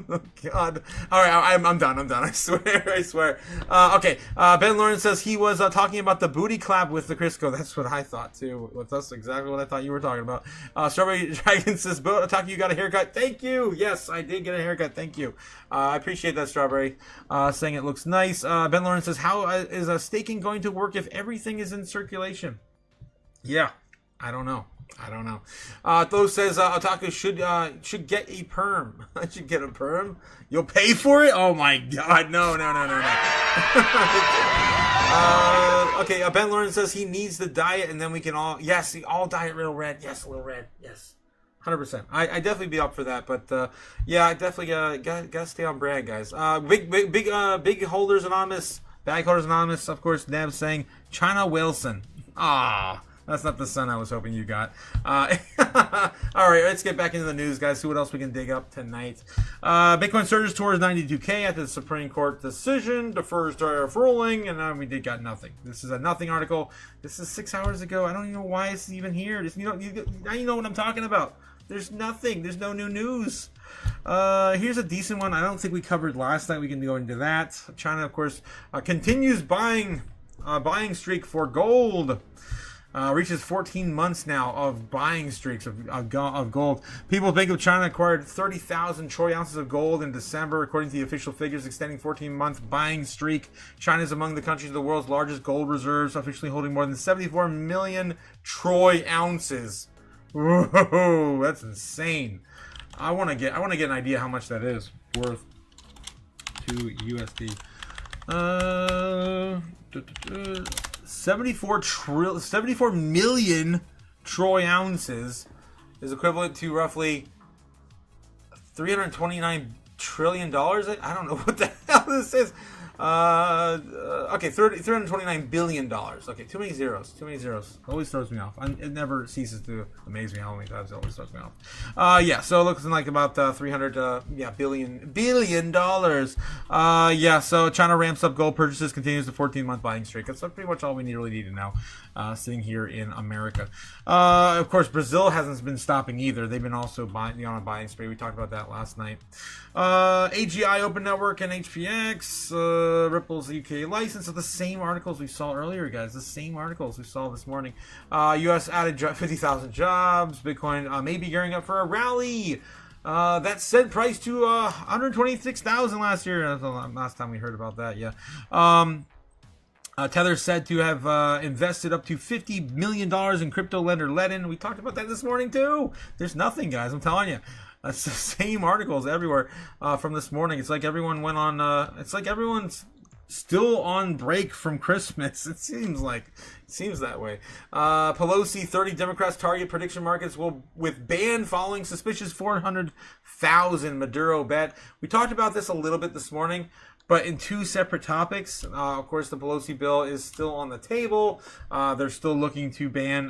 Oh, God. All right, I'm done. I swear. Okay. Ben Lawrence says he was talking about the booty clap with the Crisco. That's what I thought too. That's exactly what I thought you were talking about. Strawberry Dragon says, Otaku, you got a haircut. Thank you. Yes, I did get a haircut. Thank you. I appreciate that, Strawberry. Saying it looks nice. Ben Lawrence says, how is staking going to work if everything is in circulation? Yeah, I don't know. Tho says Otaku should get a perm. I should get a perm. You'll pay for it? Oh my God! No. Okay. Ben Lawrence says he needs the diet, and then we can all all diet Little Red. Yes, Little Red. Yes, 100%. I definitely be up for that. But yeah, I definitely gotta stay on brand, guys. Big holders anonymous, bag holders anonymous. Of course, Neb saying China Wilson. Ah. That's not the son I was hoping you got. All right, let's get back into the news, guys. See what else we can dig up tonight. Bitcoin surges towards 92K after the Supreme Court decision. Defers tariff ruling, and we got nothing. This is a nothing article. This is 6 hours ago. I don't even know why it's even here. Now you know what I'm talking about. There's nothing. There's no new news. Here's a decent one. I don't think we covered last night. We can go into that. China, of course, continues buying streak for gold. Reaches 14 months now of buying streaks of gold. People's Bank of China acquired 30,000 troy ounces of gold in December, according to the official figures, extending 14-month buying streak. China is among the countries with the world's largest gold reserves, officially holding more than 74 million troy ounces. Whoa, that's insane. I want to get an idea how much that is worth to USD. 74 million troy ounces is equivalent to roughly $329 trillion. I don't know what the hell this is. Okay, $329 billion. Okay, too many zeros. Too many zeros. Always throws me off. It never ceases to amaze me how many times it always throws me off. Yeah, so it looks like about billion dollars. Yeah, so China ramps up gold purchases, continues the 14-month buying streak. That's pretty much all we really need to know. Sitting here in America. Of course, Brazil hasn't been stopping either. They've been also on a buying spree. We talked about that last night. AGI Open Network and HPX. Ripple's UK license. So the same articles we saw earlier, guys. The same articles we saw this morning. U.S. added 50,000 jobs. Bitcoin may be gearing up for a rally. That set price to 126,000 last year. That's the last time we heard about that. Yeah. Tether said to have invested up to $50 million in crypto lender Ledin. We talked about that this morning too. There's nothing, guys. I'm telling you. That's the same articles everywhere from this morning. It's like everyone went on. It's like everyone's still on break from Christmas. It seems that way. Pelosi, 30 Democrats target prediction markets with ban following suspicious 400,000 Maduro bet. We talked about this a little bit this morning, but in two separate topics. Of course, the Pelosi bill is still on the table. They're still looking to ban,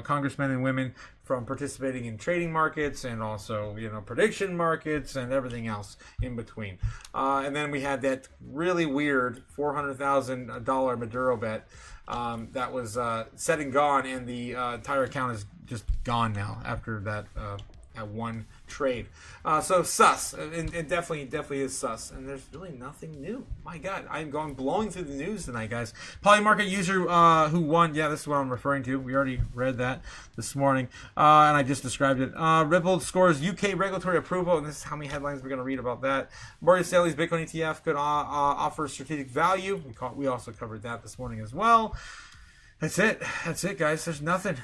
congressmen and women from participating in trading markets and also, prediction markets and everything else in between. And then we had that really weird $400,000 Maduro bet that was said and gone, and the entire account is just gone now after that one trade. So sus. It definitely is sus. And there's really nothing new. My God, I'm blowing through the news tonight, guys. Polymarket user who won. Yeah, this is what I'm referring to. We already read that this morning. And I just described it. Ripple scores UK regulatory approval. And this is how many headlines we're going to read about that. Morgan Stanley's Bitcoin ETF could offer strategic value. We also covered that this morning as well. That's it, guys. There's nothing.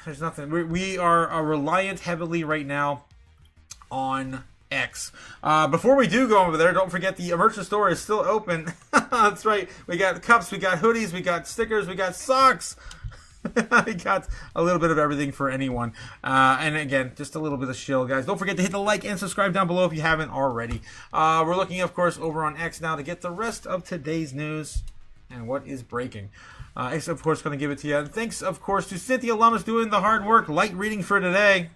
We are reliant heavily right now on X. Before we do go over there, don't forget the merchant store is still open. That's right. We got cups, we got hoodies, we got stickers, we got socks. We got a little bit of everything for anyone. And again, just a little bit of shill, guys. Don't forget to hit the like and subscribe down below if you haven't already. We're looking, of course, over on X now to get the rest of today's news and what is breaking. X, of course, going to give it to you. And thanks, of course, to Cynthia Lummis doing the hard work, light reading for today.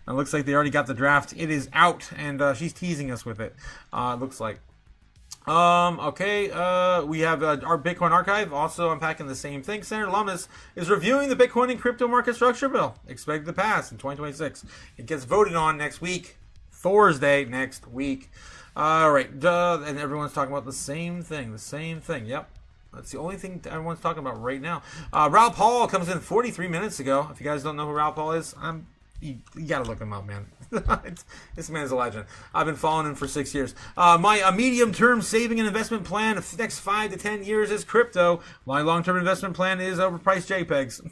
It looks like they already got the draft. It is out, and she's teasing us with it. It looks like. Okay. We have our Bitcoin archive also unpacking the same thing. Senator Lummis is reviewing the Bitcoin and crypto market structure bill expected to pass in 2026. It gets voted on next week, Thursday next week. All right, and everyone's talking about the same thing. Yep. That's the only thing everyone's talking about right now. Raoul Paul comes in 43 minutes ago. If you guys don't know who Raoul Paul is, you gotta look him up, man. This man's a legend. I've been following him for 6 years. My medium-term saving and investment plan of the next 5 to 10 years is crypto. My long-term investment plan is overpriced JPEGs.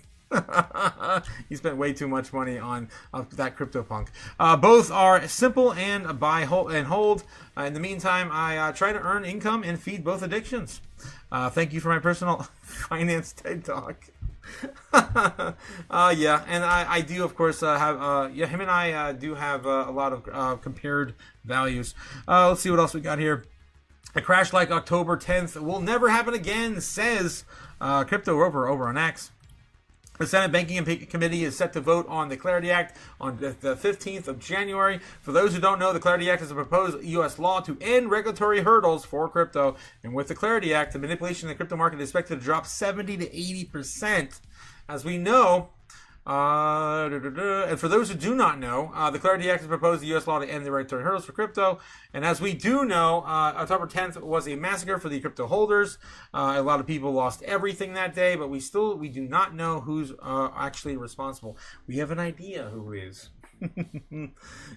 He spent way too much money on that crypto punk. Both are simple and buy and hold. In the meantime, I try to earn income and feed both addictions. Thank you for my personal finance TED Talk. Yeah, and I do, of course, have him and I do have a lot of compared values. Let's see what else we got here. A crash like October 10th will never happen again, says Crypto Rover over on X. The Senate Banking Committee is set to vote on the Clarity Act on the 15th of January. For those who don't know, the Clarity Act is a proposed U.S. law to end regulatory hurdles for crypto. And with the Clarity Act, the manipulation in the crypto market is expected to drop 70 to 80%. As we know, and for those who do not know, the Clarity Act has proposed the U.S. law to end the regulatory hurdles for crypto. And as we do know, October 10th was a massacre for the crypto holders. A lot of people lost everything that day, but we do not know who's actually responsible. We have an idea who is.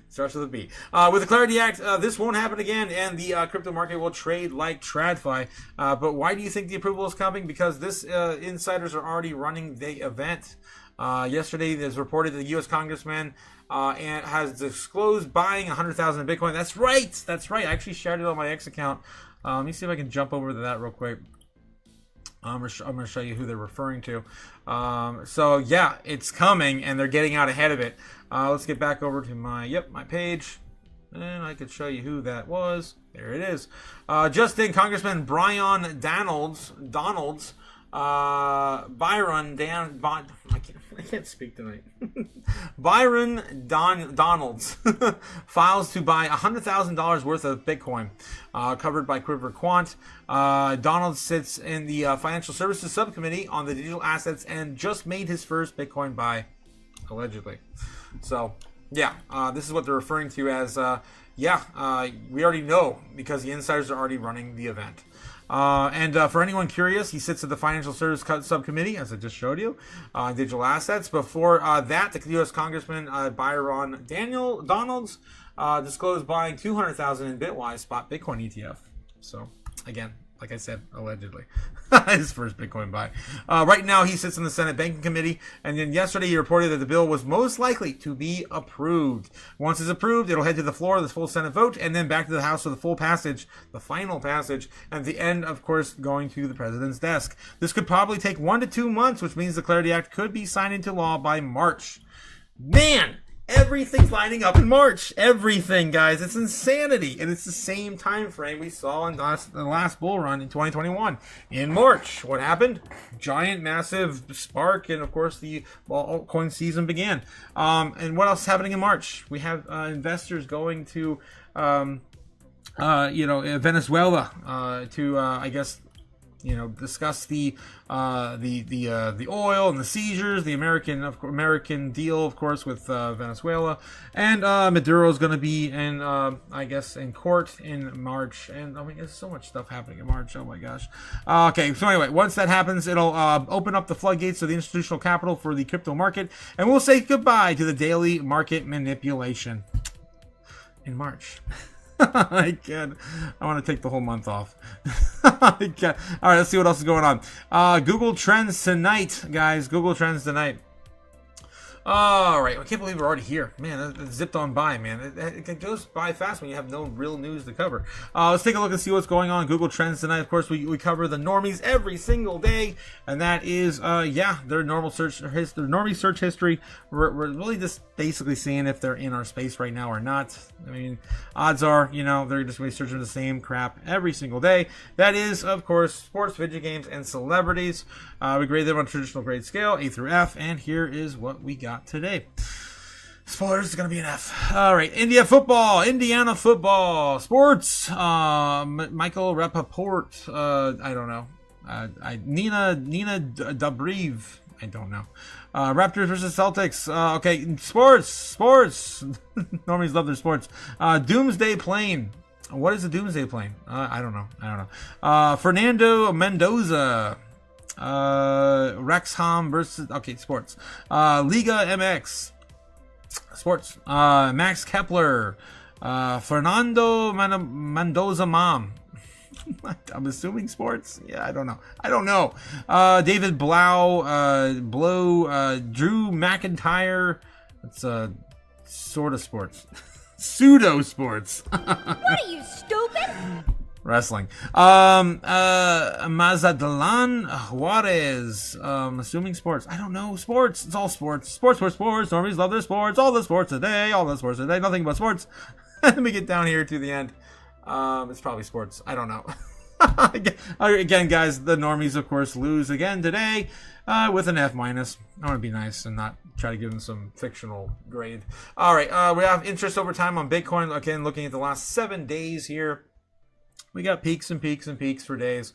Starts with a B. With the Clarity Act, this won't happen again, and the crypto market will trade like TradFi. But why do you think the approval is coming? Because this insiders are already running the event. Yesterday, it was reported that the U.S. congressman and has disclosed buying 100,000 Bitcoin. That's right. I actually shared it on my X account. Let me see if I can jump over to that real quick. I'm going to show you who they're referring to. So yeah, it's coming, and they're getting out ahead of it. Let's get back over to my page. And I could show you who that was. There it is. Just in, Congressman Brian Donalds, Byron I can't speak tonight. Byron Donalds files to buy $100,000 worth of Bitcoin, covered by Quiver Quant. Donald sits in the Financial Services Subcommittee on the Digital Assets and just made his first Bitcoin buy, allegedly. So, yeah, this is what they're referring to as, we already know because the insiders are already running the event. And for anyone curious, he sits at the Financial Service Subcommittee, as I just showed you, on digital assets. Before that, the U.S. Congressman Byron Donalds disclosed buying $200,000 in Bitwise spot Bitcoin ETF. So, again, like I said, allegedly. His first Bitcoin buy. Right now, he sits in the Senate Banking Committee, and then yesterday he reported that the bill was most likely to be approved. Once it's approved, it'll head to the floor of the full Senate vote, and then back to the House for the full passage, the final passage, and at the end, of course, going to the president's desk. This could probably take 1 to 2 months, which means the Clarity Act could be signed into law by March. Man! Everything's lining up in March. Everything, guys. It's insanity. And it's the same time frame we saw in the last bull run in 2021. In March, what happened? Giant, massive spark, and of course the altcoin season began. And what else is happening in March? We have investors going to, Venezuela to, I guess, discuss the oil and the seizures, the American deal, of course, with Venezuela, and Maduro is going to be in, in court in March, and I mean, there's so much stuff happening in March. Oh my gosh. Okay, so anyway, once that happens, it'll open up the floodgates of the institutional capital for the crypto market, and we'll say goodbye to the daily market manipulation in March. I can't. I want to take the whole month off. I can't. All right, let's see what else is going on. Google Trends tonight, guys. Google Trends tonight. All right, I can't believe we're already here. Man, it zipped on by, man. It goes by fast when you have no real news to cover. Let's take a look and see what's going on. Google Trends tonight. Of course, we cover the normies every single day, and that is, their normal search, their normie search history. We're really just basically seeing if they're in our space right now or not. I mean, odds are, they're just going to be searching the same crap every single day. That is, of course, sports, video games, and celebrities. We grade them on a traditional grade scale, A through F, and here is what we got today. Spoilers, it's going to be an F. All right, Indiana football, sports. Michael Rappaport, I don't know. Nina Dobrev, I don't know. Raptors versus Celtics. Okay, sports. Normies love their sports. Doomsday Plane. What is a Doomsday Plane? I don't know. Fernando Mendoza. Wrexham versus sports. Liga MX sports. Max Kepler, Fernando Mendoza mom. I'm assuming sports. Yeah, I don't know. David Blau, Drew McIntyre. It's sort of sports. Pseudo sports. What are you, stupid? Wrestling. Mazatlan Juarez. Assuming sports. I don't know. Sports. It's all sports. Sports. Normies love their sports. All the sports today. Nothing but sports. Let me get down here to the end. It's probably sports. I don't know. Again, guys, the normies, of course, lose again today with an F-. I want to be nice and not try to give them some fictional grade. All right. We have interest over time on Bitcoin. Again, looking at the last 7 days here. We got peaks and peaks and peaks for days.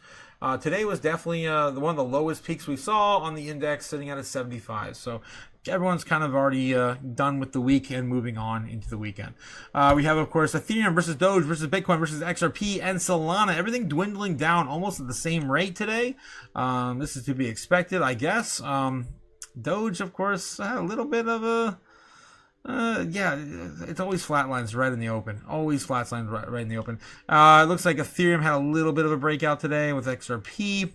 Today was definitely one of the lowest peaks we saw on the index, sitting at a 75. So everyone's kind of already done with the week and moving on into the weekend. We have, of course, Ethereum versus Doge versus Bitcoin versus XRP and Solana. Everything dwindling down almost at the same rate today. This is to be expected, I guess. Doge, of course, had a little bit of a... it's always flatlines right in the open. Always flatlines right in the open. It looks like Ethereum had a little bit of a breakout today with XRP,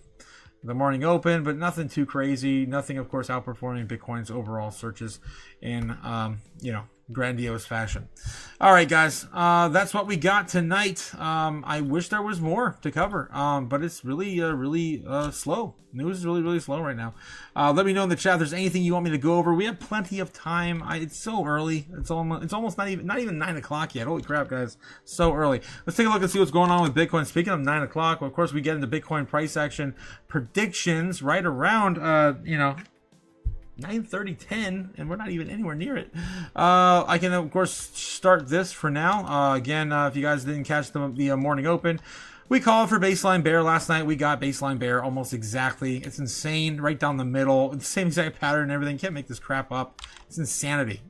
the morning open, but nothing too crazy. Nothing, of course, outperforming Bitcoin's overall searches in, grandiose fashion. All right, guys, that's what we got tonight. I wish there was more to cover, but it's really slow. News is really slow right now. Let me know in the chat if there's anything you want me to go over. We have plenty of time. It's so early. It's almost not even 9 o'clock yet. Holy crap, guys, so early. Let's take a look and see what's going on with Bitcoin. Speaking of 9 o'clock, well, of course we get into Bitcoin price action predictions right around 9:30, 10, and we're not even anywhere near it. I can of course start this for now. Again, if you guys didn't catch the morning open, we called for baseline bear last night. We got baseline bear almost exactly. It's insane, right down the middle. It's the same exact pattern and everything. Can't make this crap up. It's insanity.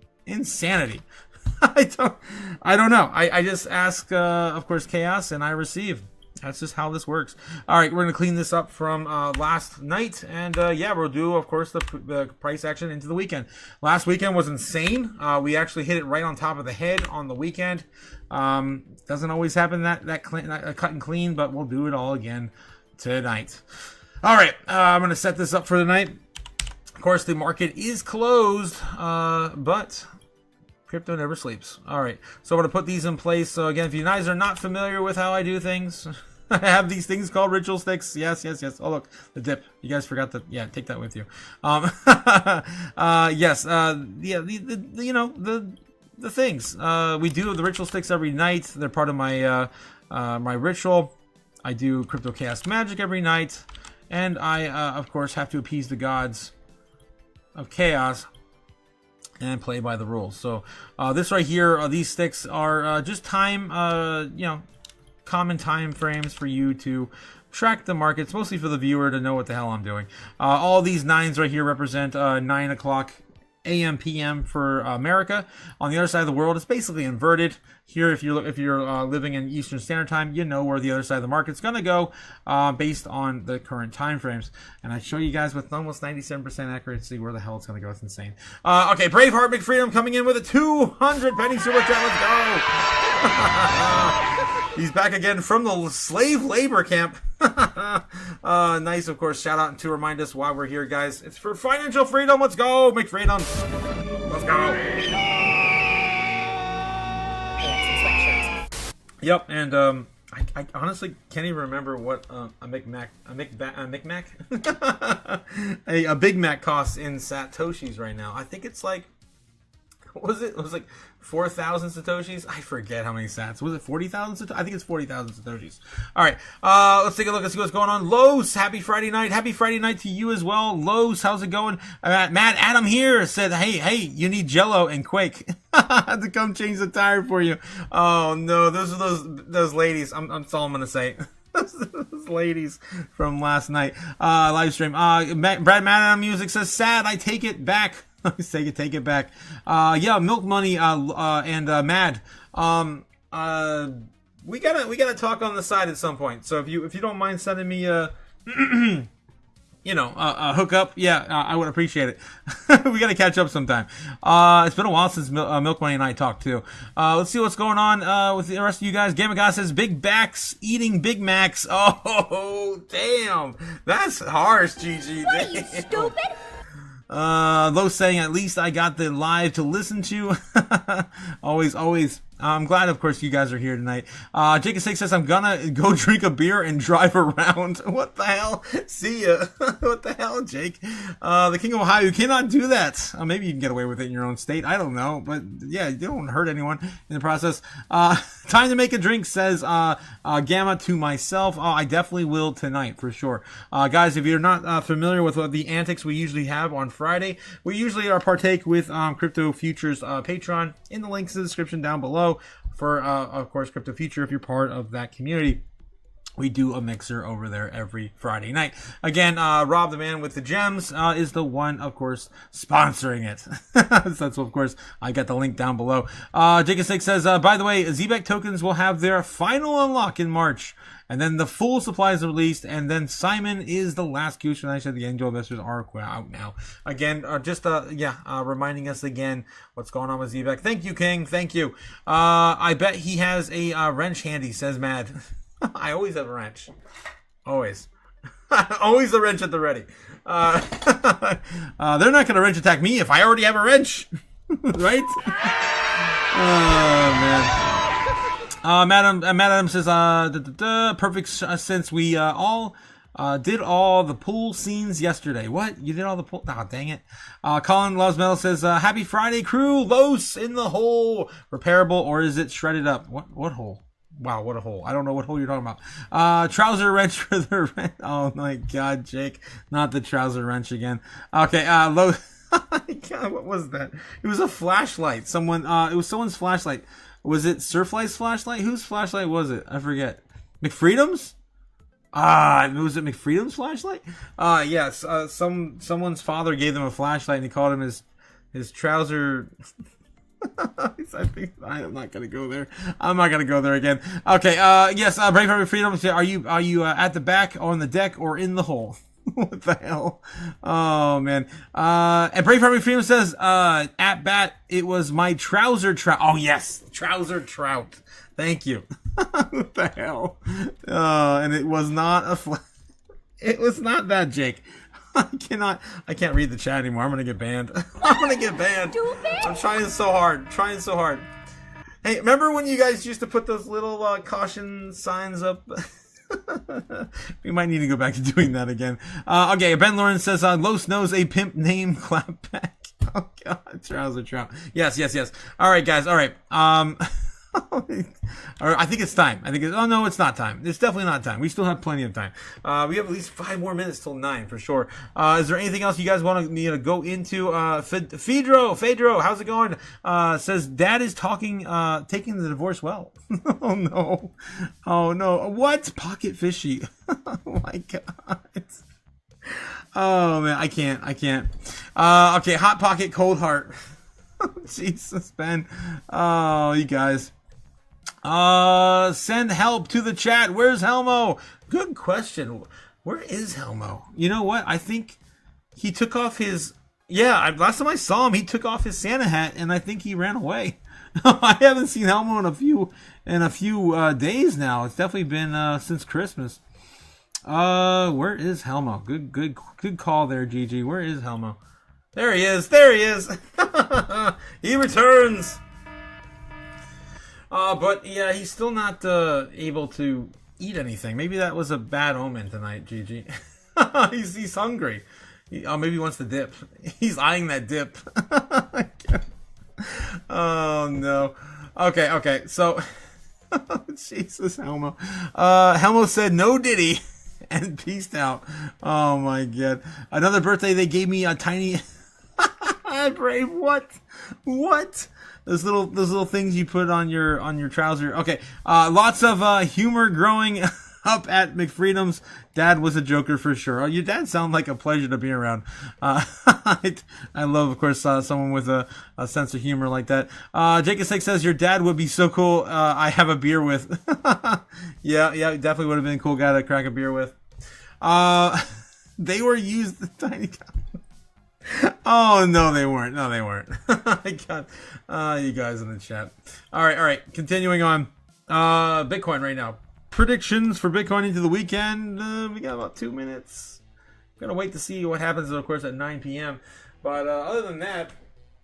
I don't know. I just ask, of course, chaos, and I receive. That's just how this works. All right, we're going to clean this up from last night. And yeah, we'll do, of course, the price action into the weekend. Last weekend was insane. We actually hit it right on top of the head on the weekend. Doesn't always happen that cut and clean, but we'll do it all again tonight. All right, I'm going to set this up for the night. Of course, the market is closed, but crypto never sleeps. All right, so I'm going to put these in place. So again, if you guys are not familiar with how I do things, I have these things called ritual sticks. Yes. Oh, look, the dip. You guys forgot that. Yeah, take that with you. Yes. The things. We do the ritual sticks every night. They're part of my my ritual. I do crypto chaos magic every night, and I of course have to appease the gods of chaos and play by the rules. So this right here, these sticks are just time, common time frames for you to track the markets, mostly for the viewer to know what the hell I'm doing. All these 9s right here represent 9 o'clock AM PM for America. On the other side of the world, it's basically inverted. Here, if you're living in Eastern Standard Time, you know where the other side of the market's gonna go based on the current time frames. And I show you guys with almost 97% accuracy where the hell it's gonna go. It's insane. Okay, Braveheart McFreedom coming in with a 200 penny super chat. Let's go. He's back again from the slave labor camp. Nice, of course. Shout out to remind us why we're here, guys. It's for financial freedom. Let's go, McFreedom. Let's go. Yep, and I honestly can't even remember what a Big Mac costs in Satoshis right now. I think it's like, what was it? It was like 4,000 Satoshis. I forget how many sats. Was it 40,000 Satoshis? I think it's 40,000 Satoshis. All right, let's take a look and see what's going on. Los, happy Friday night. Happy Friday night to you as well. Los, how's it going? Matt Adam here said, hey, you need Jello and Quake to come change the tire for you. Oh no, those are those ladies. That's all I'm gonna say. Those ladies from last night live stream. Brad Matt Adam Music says, sad. I take it back. Take it back. Yeah, Milk Money and Mad. We gotta talk on the side at some point. So if you don't mind sending me a hookup, yeah, I would appreciate it. We gotta catch up sometime. It's been a while since Milk Money and I talked too. Let's see what's going on with the rest of you guys. Gamma God says Big Backs eating Big Macs. Oh damn, that's harsh, GG. What are you, stupid? Low saying, at least I got the live to listen to. always. I'm glad, of course, you guys are here tonight. Jacob 6 says, I'm gonna go drink a beer and drive around. What the hell? See ya. What the hell, Jake? The King of Ohio, you cannot do that. Maybe you can get away with it in your own state. I don't know. But yeah, you don't hurt anyone in the process. Time to make a drink says, Gamma to myself. I definitely will tonight for sure. Guys, if you're not familiar with what the antics we usually have on Friday, we usually partake with Crypto Futures Patreon in the links in the description down below. For of course Crypto Future, if you're part of that community, we do a mixer over there every Friday night. Again, Rob the man with the gems is the one, of course, sponsoring it. So that's, of course, I got the link down below. Jacob 6 says, by the way, ZBEC tokens will have their final unlock in March. And then the full supplies are released, and then Simon is the last goose. And I said the angel investors are out now. Again, reminding us again what's going on with ZBEC. Thank you, King. Thank you. I bet he has a wrench handy, says Mad. I always have a wrench. Always. Always a wrench at the ready. They're not going to wrench attack me if I already have a wrench. Right? Matt Adams says, perfect since we all did all the pool scenes yesterday. What? You did all the pool? Oh, dang it. Colin Loves Metal says, happy Friday, crew. Los in the hole. Repairable, or is it shredded up? What hole? Wow, what a hole. I don't know what hole you're talking about. Trouser wrench for the wrench. Oh my God, Jake. Not the trouser wrench again. Okay, Los. God, what was that? It was a flashlight. It was someone's flashlight. Was it Surflight's flashlight? Whose flashlight was it? I forget. McFreedom's? Was it McFreedom's flashlight? Yes. Someone's father gave them a flashlight and he called him his trouser. I'm not gonna go there. I'm not gonna go there again. Okay. Yes. Brave Heart Freedom. Are you at the back, on the deck, or in the hole? What the hell? Oh man. And Brave Heart Freedom says, at bat, it was my trouser trout. Oh yes, trouser trout. Thank you. What the hell? And it was not it was not that, Jake. I can't read the chat anymore. I'm gonna get banned. I'm gonna get banned. Stupid. I'm trying so hard. Hey, remember when you guys used to put those little caution signs up? We might need to go back to doing that again. Okay, Ben Lawrence says, Los knows a pimp name clapback. Oh God, trouser trout. Yes. All right, guys. All right. I think it's time. Oh no, it's not time. It's definitely not time. We still have plenty of time. We have at least 5 more minutes till 9 for sure. Is there anything else you guys want me to go into? Phaedro, how's it going? Says dad is taking the divorce well. Oh no. What? Pocket fishy. Oh my God. Oh man, I can't. Okay, hot pocket, cold heart. Jesus, Ben. Oh, you guys. Send help to the chat. Where's Helmo? Good question. Where is Helmo? You know what? I think he took off his... Yeah, last time I saw him, he took off his Santa hat, and I think he ran away. I haven't seen Helmo in a few days now. It's definitely been since Christmas. Where is Helmo? Good call there, Gigi. Where is Helmo? There he is. He returns. But yeah, he's still not able to eat anything. Maybe that was a bad omen tonight, Gigi. He's hungry. Maybe he wants the dip. He's eyeing that dip. Oh no. Okay. So, Jesus, Helmo. Helmo said no Diddy and peaced out. Oh my God. Another birthday. They gave me a tiny. Brave. What? Those little things you put on your trouser. Okay. Lots of humor growing up at McFreedom's. Dad was a joker for sure. Oh, your dad sounds like a pleasure to be around. I love, of course, someone with a sense of humor like that. Jacob Six says your dad would be so cool. I have a beer with. Yeah, definitely would have been a cool guy to crack a beer with. They were used the tiny. Oh no, they weren't. I got you guys in the chat. All right. Continuing on. Bitcoin right now. Predictions for Bitcoin into the weekend. We got about 2 minutes. We're gonna wait to see what happens, of course, at 9 p.m. But other than that,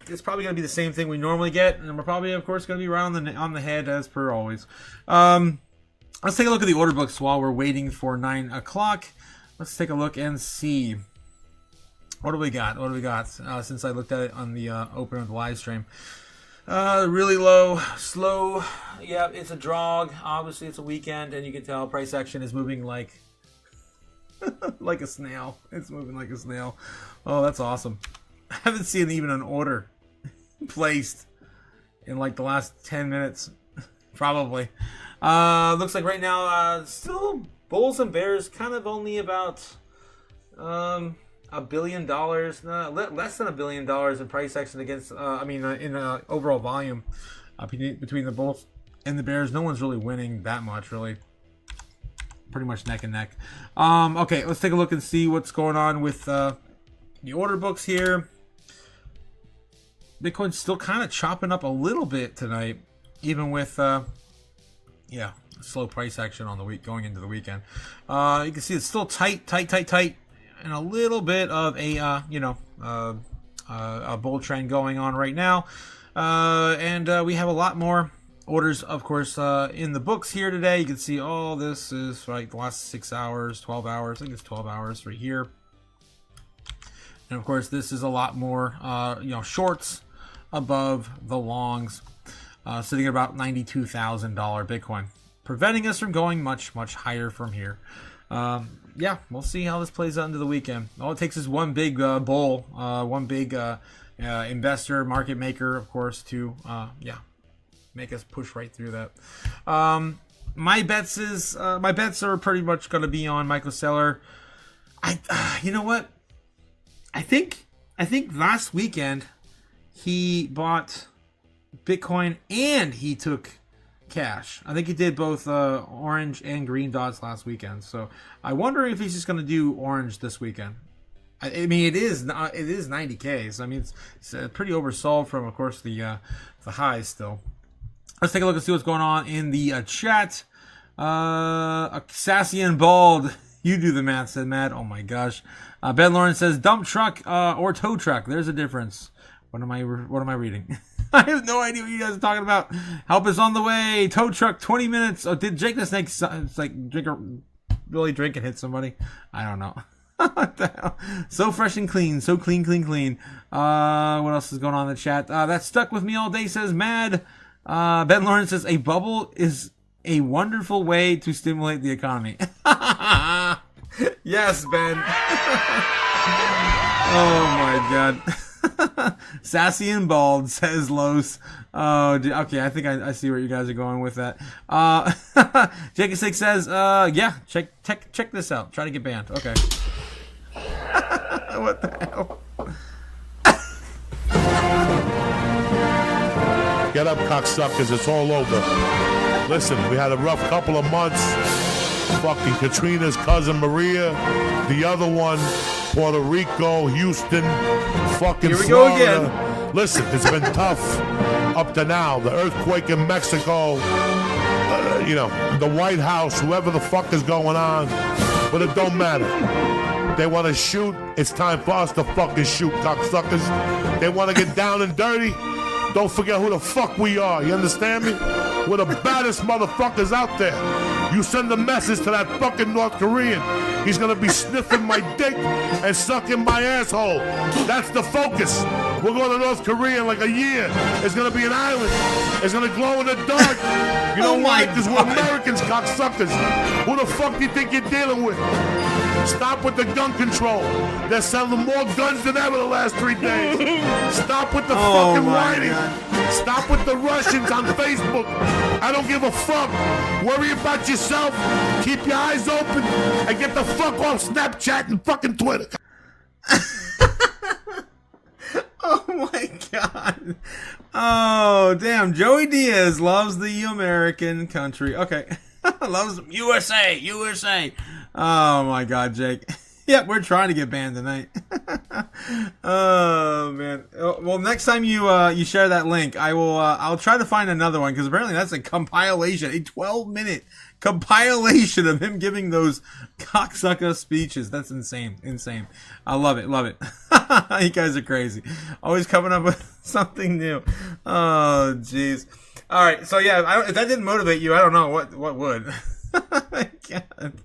it's probably gonna be the same thing we normally get, and we're probably, of course, gonna be right on the head as per always. Let's take a look at the order books while we're waiting for 9 o'clock. Let's take a look and see. What do we got? Since I looked at it on the open of the live stream. Really low, slow. Yeah, it's a drog. Obviously, it's a weekend, and you can tell price action is moving like like a snail. It's moving like a snail. Oh, that's awesome. I haven't seen even an order placed in like the last 10 minutes. Probably. Looks like right now, still bulls and bears, kind of only about $1 billion, less than $1 billion in price action against, in overall volume between the bulls and the bears. No one's really winning that much, really. Pretty much neck and neck. Okay, let's take a look and see what's going on with the order books here. Bitcoin's still kind of chopping up a little bit tonight, even with, slow price action on the week going into the weekend. You can see it's still tight. And a little bit of a bull trend going on right now. And we have a lot more orders, of course, in the books here today. You can see all this is like the last 6 hours, 12 hours. I think it's 12 hours right here. And of course, this is a lot more, shorts above the longs, sitting at about $92,000 Bitcoin, preventing us from going much, much higher from here. Yeah, we'll see how this plays out into the weekend. All it takes is one big bull, one big investor, market maker, of course, to make us push right through that. My bets are pretty much going to be on Michael Saylor. You know what? I think last weekend he bought Bitcoin and he took cash. I think he did both orange and green dots last weekend. So I wonder if he's just going to do orange this weekend. I mean, it is 90K. So I mean, it's pretty oversold from, of course, the highs still. Let's take a look and see what's going on in the chat. Sassy and bald. You do the math, said Matt. Oh my gosh. Ben Lawrence says dump truck or tow truck. There's a difference. What am I reading? I have no idea what you guys are talking about. Help is on the way. Tow truck, 20 minutes. Oh, did Jake the Snake? It's like really drink and hit somebody. I don't know. What the hell? So fresh and clean. So clean. What else is going on in the chat? That stuck with me all day, says Mad. Ben Lawrence says a bubble is a wonderful way to stimulate the economy. Yes, Ben. Oh my god. Sassy and bald, says Los. Oh, okay. I think I see where you guys are going with that. Jacob Six says, yeah, check this out. Try to get banned. Okay. What the hell? Get up, cocksuckers. It's all over. Listen, we had a rough couple of months. Fucking Katrina's cousin Maria. The other one, Puerto Rico, Houston, fucking Here we Florida. go again. Listen, it's been tough up to now. The earthquake in Mexico, the White House, whoever the fuck is going on. But it don't matter. They want to shoot. It's time for us to fucking shoot, cocksuckers. They want to get down and dirty. Don't forget who the fuck we are. You understand me? We're the baddest motherfuckers out there. You send a message to that fucking North Korean. He's gonna be sniffing my dick and sucking my asshole. That's the focus. We're going to North Korea in like a year. It's gonna be an island. It's gonna glow in the dark. You know why? Because we're Americans, cocksuckers. Who the fuck do you think you're dealing with? Stop with the gun control. They're selling more guns than ever the last 3 days. Stop with the fucking whining. Stop with the Russians on Facebook. I don't give a fuck. Worry about yourself. Keep your eyes open and get the fuck off Snapchat and fucking Twitter. Oh my god. Oh, damn. Joey Diaz loves the American country. Okay. Loves USA. Oh my god, Jake. Yeah, we're trying to get banned tonight. Oh man. Well, next time you share that link, I'll try to find another one, because apparently that's a compilation, a 12-minute compilation of him giving those cocksucker speeches. That's insane. I love it. You guys are crazy. Always coming up with something new. Oh jeez. All right. So yeah, if that didn't motivate you, I don't know what would. I can't.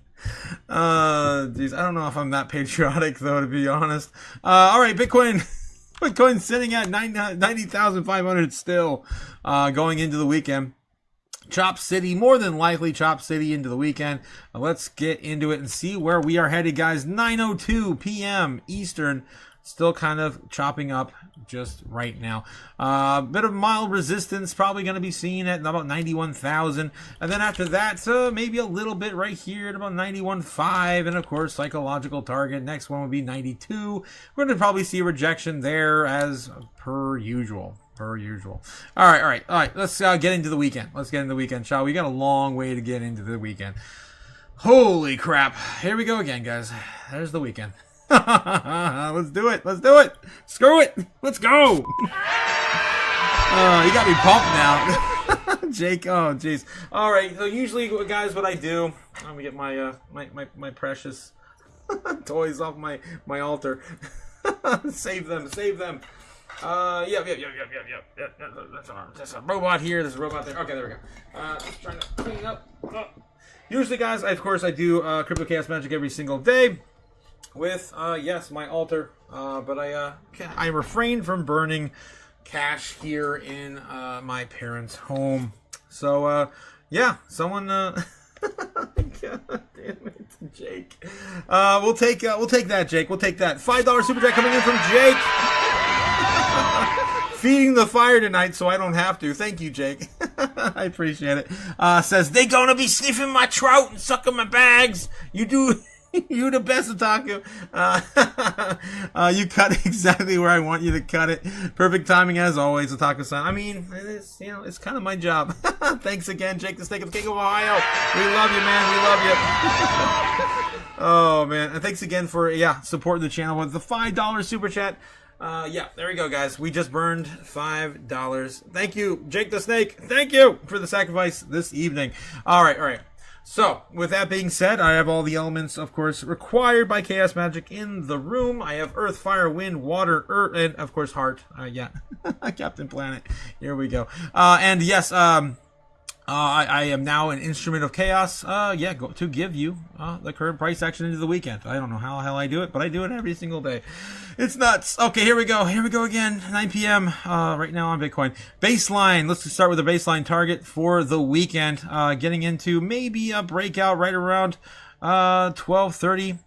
Geez, I don't know if I'm that patriotic though, to be honest. All right, Bitcoin sitting at 90,500 still, going into the weekend. Chop City, more than likely Chop City into the weekend. Let's get into it and see where we are headed, guys. 9:02 p.m. Eastern. Still kind of chopping up just right now. Bit of mild resistance probably going to be seen at about 91,000. And then after that, maybe a little bit right here at about 91.5. And of course, psychological target. Next one will be 92. We're going to probably see a rejection there as per usual. All right. Let's get into the weekend. Shall we? got a long way to get into the weekend. Holy crap. Here we go again, guys. There's the weekend. Let's do it. Screw it. Let's go. You got me pumped now. Jake, oh jeez. All right, so usually, guys, what I do, let me get my my precious toys off my altar. Save them. That's a robot here. There's a robot there. Okay, there we go. Just trying to clean up. Usually, guys, of course, I do Crypto Chaos Magic every single day with, yes, my altar. But I refrain from burning cash here in my parents' home. So, yeah, someone... God damn it, Jake. We'll take that, Jake. We'll take that. $5 super chat coming in from Jake. Feeding the fire tonight, so I don't have to. Thank you, Jake. I appreciate it. Says they gonna be sniffing my trout and sucking my bags. You do. You the best, Otaku. You cut exactly where I want you to cut it. Perfect timing as always, Otaku-san. I mean, it's, you know, it's kind of my job. Thanks again, Jake the Snake of the King of Ohio. We love you, man. We love you. Oh, man. And thanks again for, supporting the channel with the $5 super chat. There we go, guys. We just burned $5. Thank you, Jake the Snake. Thank you for the sacrifice this evening. All right. So, with that being said, I have all the elements, of course, required by Chaos Magic in the room. I have Earth, Fire, Wind, Water, Earth, and, of course, Heart. Captain Planet. Here we go. And yes, I am now an instrument of chaos, to give you the current price action into the weekend. I don't know how the hell I do it, but I do it every single day. It's nuts. Okay, here we go. Here we go again. 9 p.m. Right now on Bitcoin. Baseline. Let's start with a baseline target for the weekend. Getting into maybe a breakout right around 12:30.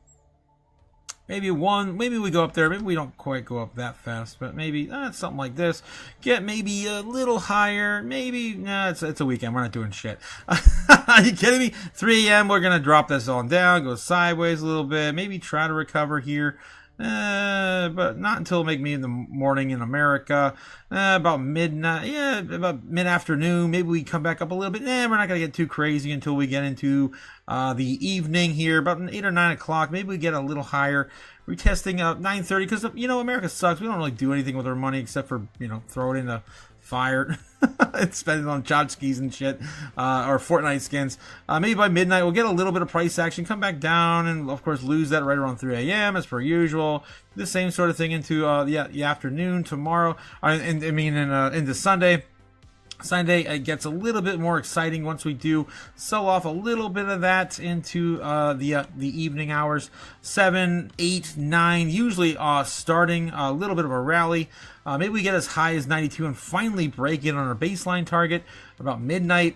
Maybe we go up there. Maybe we don't quite go up that fast, but maybe something like this. Get maybe a little higher. Maybe, it's a weekend. We're not doing shit. Are you kidding me? 3 a.m. We're going to drop this on down, go sideways a little bit. Maybe try to recover here. But not until maybe in the morning in America. About midnight, about mid-afternoon. Maybe we come back up a little bit. We're not going to get too crazy until we get into the evening here. About 8 or 9 o'clock. Maybe we get a little higher. Retesting 9:30 because, America sucks. We don't really do anything with our money except for, throw it in the fire and spend it on tchotchkes and shit, or Fortnite skins. Maybe by midnight we'll get a little bit of price action, come back down, and of course lose that right around 3 a.m. as per usual. The same sort of thing into the afternoon tomorrow, into Sunday. Sunday it gets a little bit more exciting once we do sell off a little bit of that into the evening hours, 7, 8, 9, usually starting a little bit of a rally. Maybe we get as high as 92 and finally break in on our baseline target about midnight.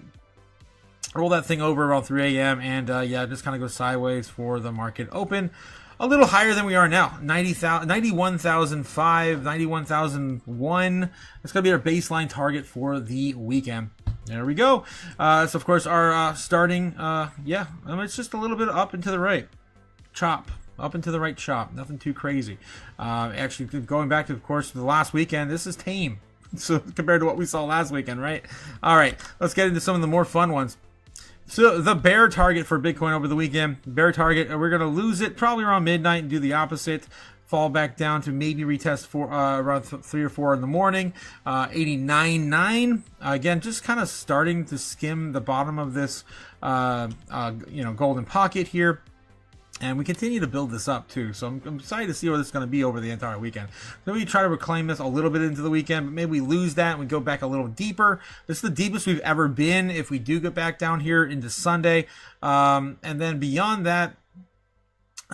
Roll that thing over around 3 a.m. and just kind of go sideways for the market open. A little higher than we are now, 91,005, 91,001. It's going to be our baseline target for the weekend. There we go. So, of course, our starting, it's just a little bit up and to the right. Chop. Up and to the right chop. Nothing too crazy. Actually, going back to, of course, the last weekend, this is tame. So, compared to what we saw last weekend, right? All right, let's get into some of the more fun ones. So the bear target for Bitcoin over the weekend, we're going to lose it probably around midnight and do the opposite. Fall back down to maybe retest for around 3 or 4 in the morning. 89.9. Again, just kind of starting to skim the bottom of this, golden pocket here. And we continue to build this up too, so I'm excited to see where this is going to be over the entire weekend. Then we try to reclaim this a little bit into the weekend, but maybe we lose that and we go back a little deeper. This is the deepest we've ever been if we do get back down here into Sunday. And then beyond that,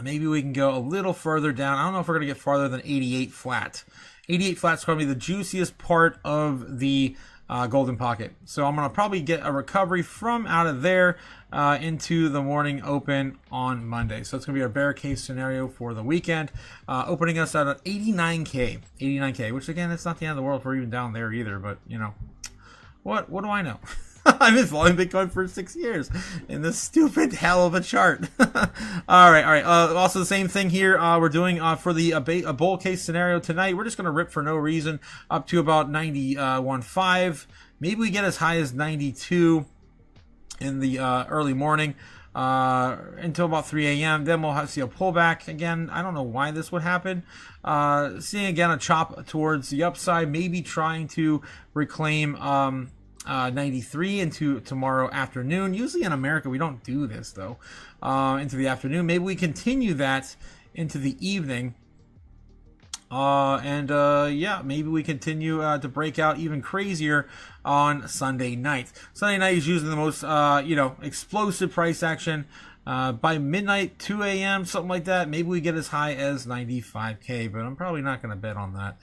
maybe we can go a little further down. I don't know if we're going to get farther than 88 flat. 88 flat is going to be the juiciest part of the golden pocket. So I'm going to probably get a recovery from out of there into the morning open on Monday. So it's going to be our bear case scenario for the weekend, opening us at 89K, which again, it's not the end of the world for even down there either, but what do I know? I've been following Bitcoin for 6 years in this stupid hell of a chart. All right. Also the same thing here. We're doing for the a bull case scenario tonight. We're just going to rip for no reason up to about 91.5. Maybe we get as high as 92 in the early morning until about 3 a.m. Then we'll see a pullback again. I don't know why this would happen. Seeing again a chop towards the upside, maybe trying to reclaim 93 into tomorrow afternoon. Usually in America we don't do this though. Into the afternoon, maybe we continue that into the evening. Yeah, maybe we continue to break out even crazier on Sunday night. Sunday night is usually the most, explosive price action. By midnight, 2 a.m., something like that, maybe we get as high as 95K, but I'm probably not going to bet on that,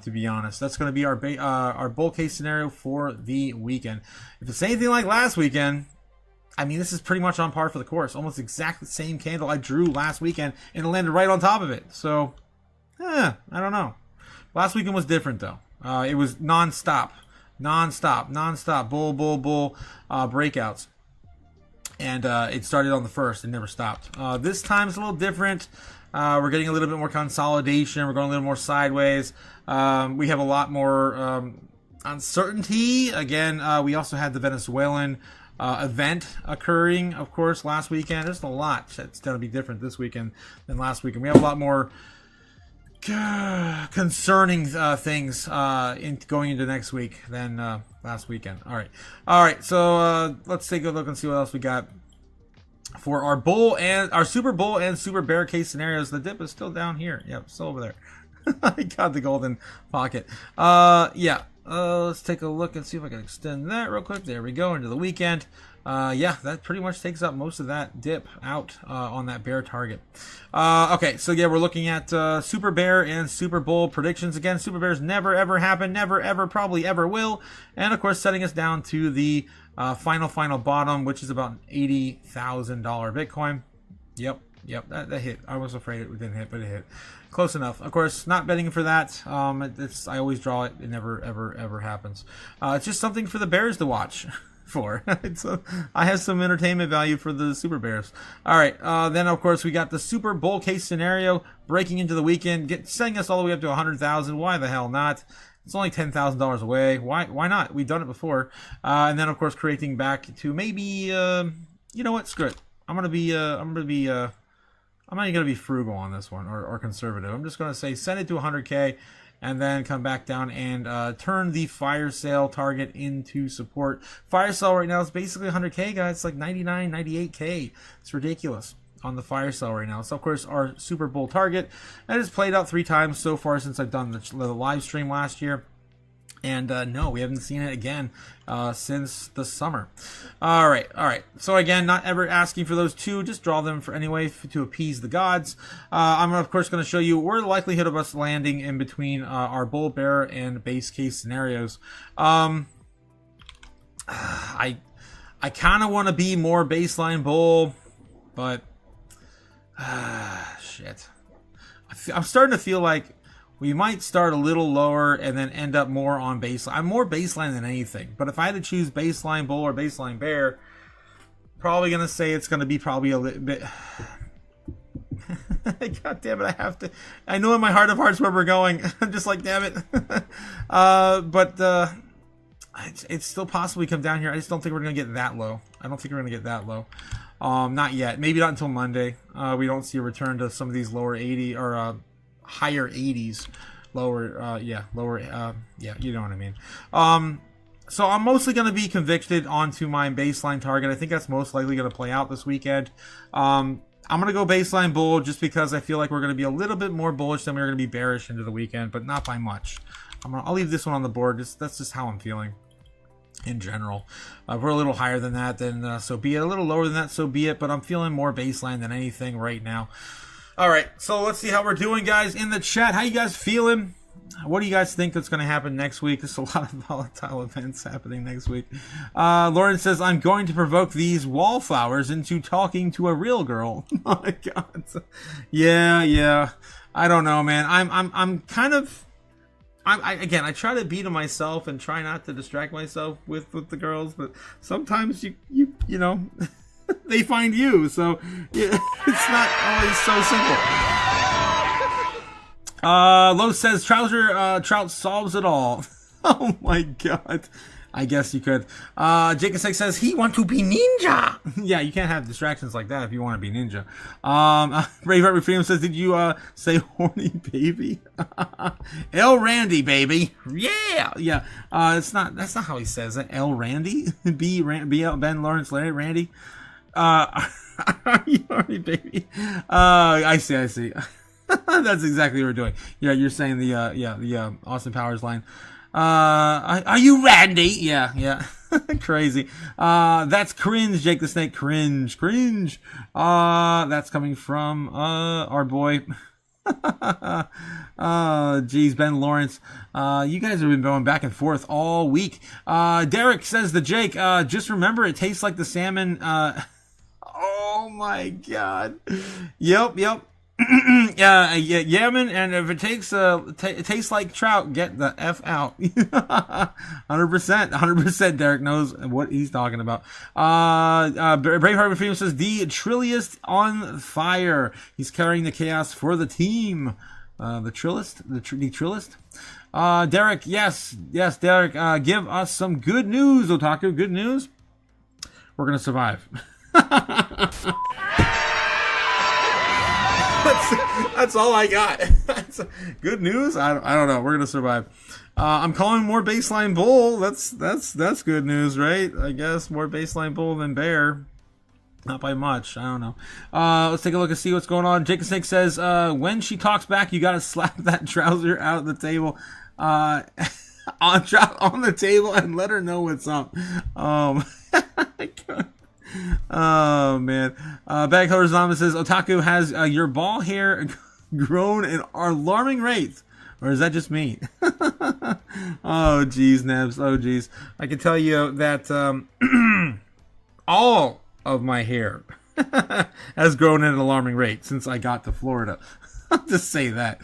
to be honest. That's going to be our bull case scenario for the weekend. If it's anything like last weekend, I mean, this is pretty much on par for the course. Almost exactly the same candle I drew last weekend, and it landed right on top of it. So, I don't know. Last weekend was different, though. It was non-stop, bull, breakouts. And it started on the first and never stopped. This time it's a little different. We're getting a little bit more consolidation. We're going a little more sideways. We have a lot more uncertainty. Again, we also had the Venezuelan event occurring, of course, last weekend. There's a lot that's going to be different this weekend than last weekend. We have a lot more concerning things going into next week than last weekend. All right. So let's take a look and see what else we got for our bull and our super bull and super bear case scenarios. The dip is still down here. Yep, still over there. I got the golden pocket. Let's take a look and see if I can extend that real quick. There we go, into the weekend. That pretty much takes up most of that dip out on that bear target. Okay, so yeah, we're looking at Super Bear and Super Bull predictions. Again, Super Bears never ever happen, never ever, probably ever will. And of course, setting us down to the final bottom, which is about $80,000 Bitcoin. Yep, that hit. I was afraid it didn't hit, but it hit. Close enough. Of course, not betting for that. I always draw it. It never ever happens. It's just something for the Bears to watch. I have some entertainment value for the Super Bears. All right, then of course we got the Super Bowl case scenario breaking into the weekend, setting us all the way up to 100,000. Why the hell not? It's only $10,000 away. Why not? We've done it before. And then of course creating back to maybe you know what? Screw it. I'm not even gonna be frugal on this one or conservative. I'm just gonna say send it to 100K. And then come back down and turn the fire sale target into support. Fire sale right now is basically 100K, guys. It's like 99, 98K. It's ridiculous on the fire sale right now. So, of course, our Super Bowl target. And it's played out 3 times so far since I've done the live stream last year. And no, we haven't seen it again since the summer. All right. So again, not ever asking for those 2. Just draw them for anyway to appease the gods. I'm of course going to show you where the likelihood of us landing in between our bull, bear, and base case scenarios. I kind of want to be more baseline bull, but shit. I'm starting to feel like we might start a little lower and then end up more on baseline. I'm more baseline than anything. But if I had to choose baseline bull or baseline bear, probably going to say it's going to be probably a little bit... God damn it, I have to... I know in my heart of hearts where we're going. I'm just like, damn it. It's still possibly come down here. I just don't think we're going to get that low. Not yet. Maybe not until Monday. We don't see a return to some of these lower 80 or... higher 80s, lower, you know what I mean. So I'm mostly going to be convicted onto my baseline target. I think that's most likely going to play out this weekend. I'm going to go baseline bull just because I feel like we're going to be a little bit more bullish than we're going to be bearish into the weekend, but not by much. I'll leave this one on the board. That's just how I'm feeling in general. If we're a little higher than that, then so be it. A little lower than that, so be it. But I'm feeling more baseline than anything right now. All right, so let's see how we're doing, guys, in the chat. How you guys feeling? What do you guys think that's going to happen next week? There's a lot of volatile events happening next week. Lauren says, I'm going to provoke these wallflowers into talking to a real girl. Oh, my God. Yeah. I don't know, man. I'm kind of... I try to be to myself and try not to distract myself with the girls, but sometimes you know... they find you, so yeah, it's not always so simple. Lowe says Trout solves it all. Oh my God. I guess you could. Jacob Six says he want to be ninja. Yeah, you can't have distractions like that if you want to be ninja. Brave Heart Freedom says, did you say horny baby? El Randy, baby. Yeah. That's not how he says it. El Randy? Ben Lawrence Randy. Are you horny baby? I see. That's exactly what we're doing. Yeah, you're saying the Austin Powers line. Are you Randy? Yeah. Crazy. That's cringe, Jake the Snake. Cringe. That's coming from our boy. Geez, Ben Lawrence. You guys have been going back and forth all week. Derek says to Jake, just remember it tastes like the salmon. Oh my god. Yep. Yeah, man, and if it tastes like trout, get the F out. 100%. Derek knows what he's talking about. Braveheart Freedom says, the Trilliest on fire. He's carrying the chaos for the team. The Trillist? Derek, yes, Derek, give us some good news, Otaku. Good news. We're going to survive. That's all I got. Good news. I don't know. We're gonna survive. I'm calling more baseline bull. That's good news, right? I guess more baseline bull than bear. Not by much. I don't know. Let's take a look and see what's going on. Jacob Snake says, when she talks back, you gotta slap that trouser out the table. On the table and let her know what's up. Oh man. Bag Colors Anonymous says, Otaku, has your ball hair grown at alarming rates, or is that just me? Oh geez, Nebs. Oh geez. I can tell you that all of my hair has grown at an alarming rate since I got to Florida. I'll just say that.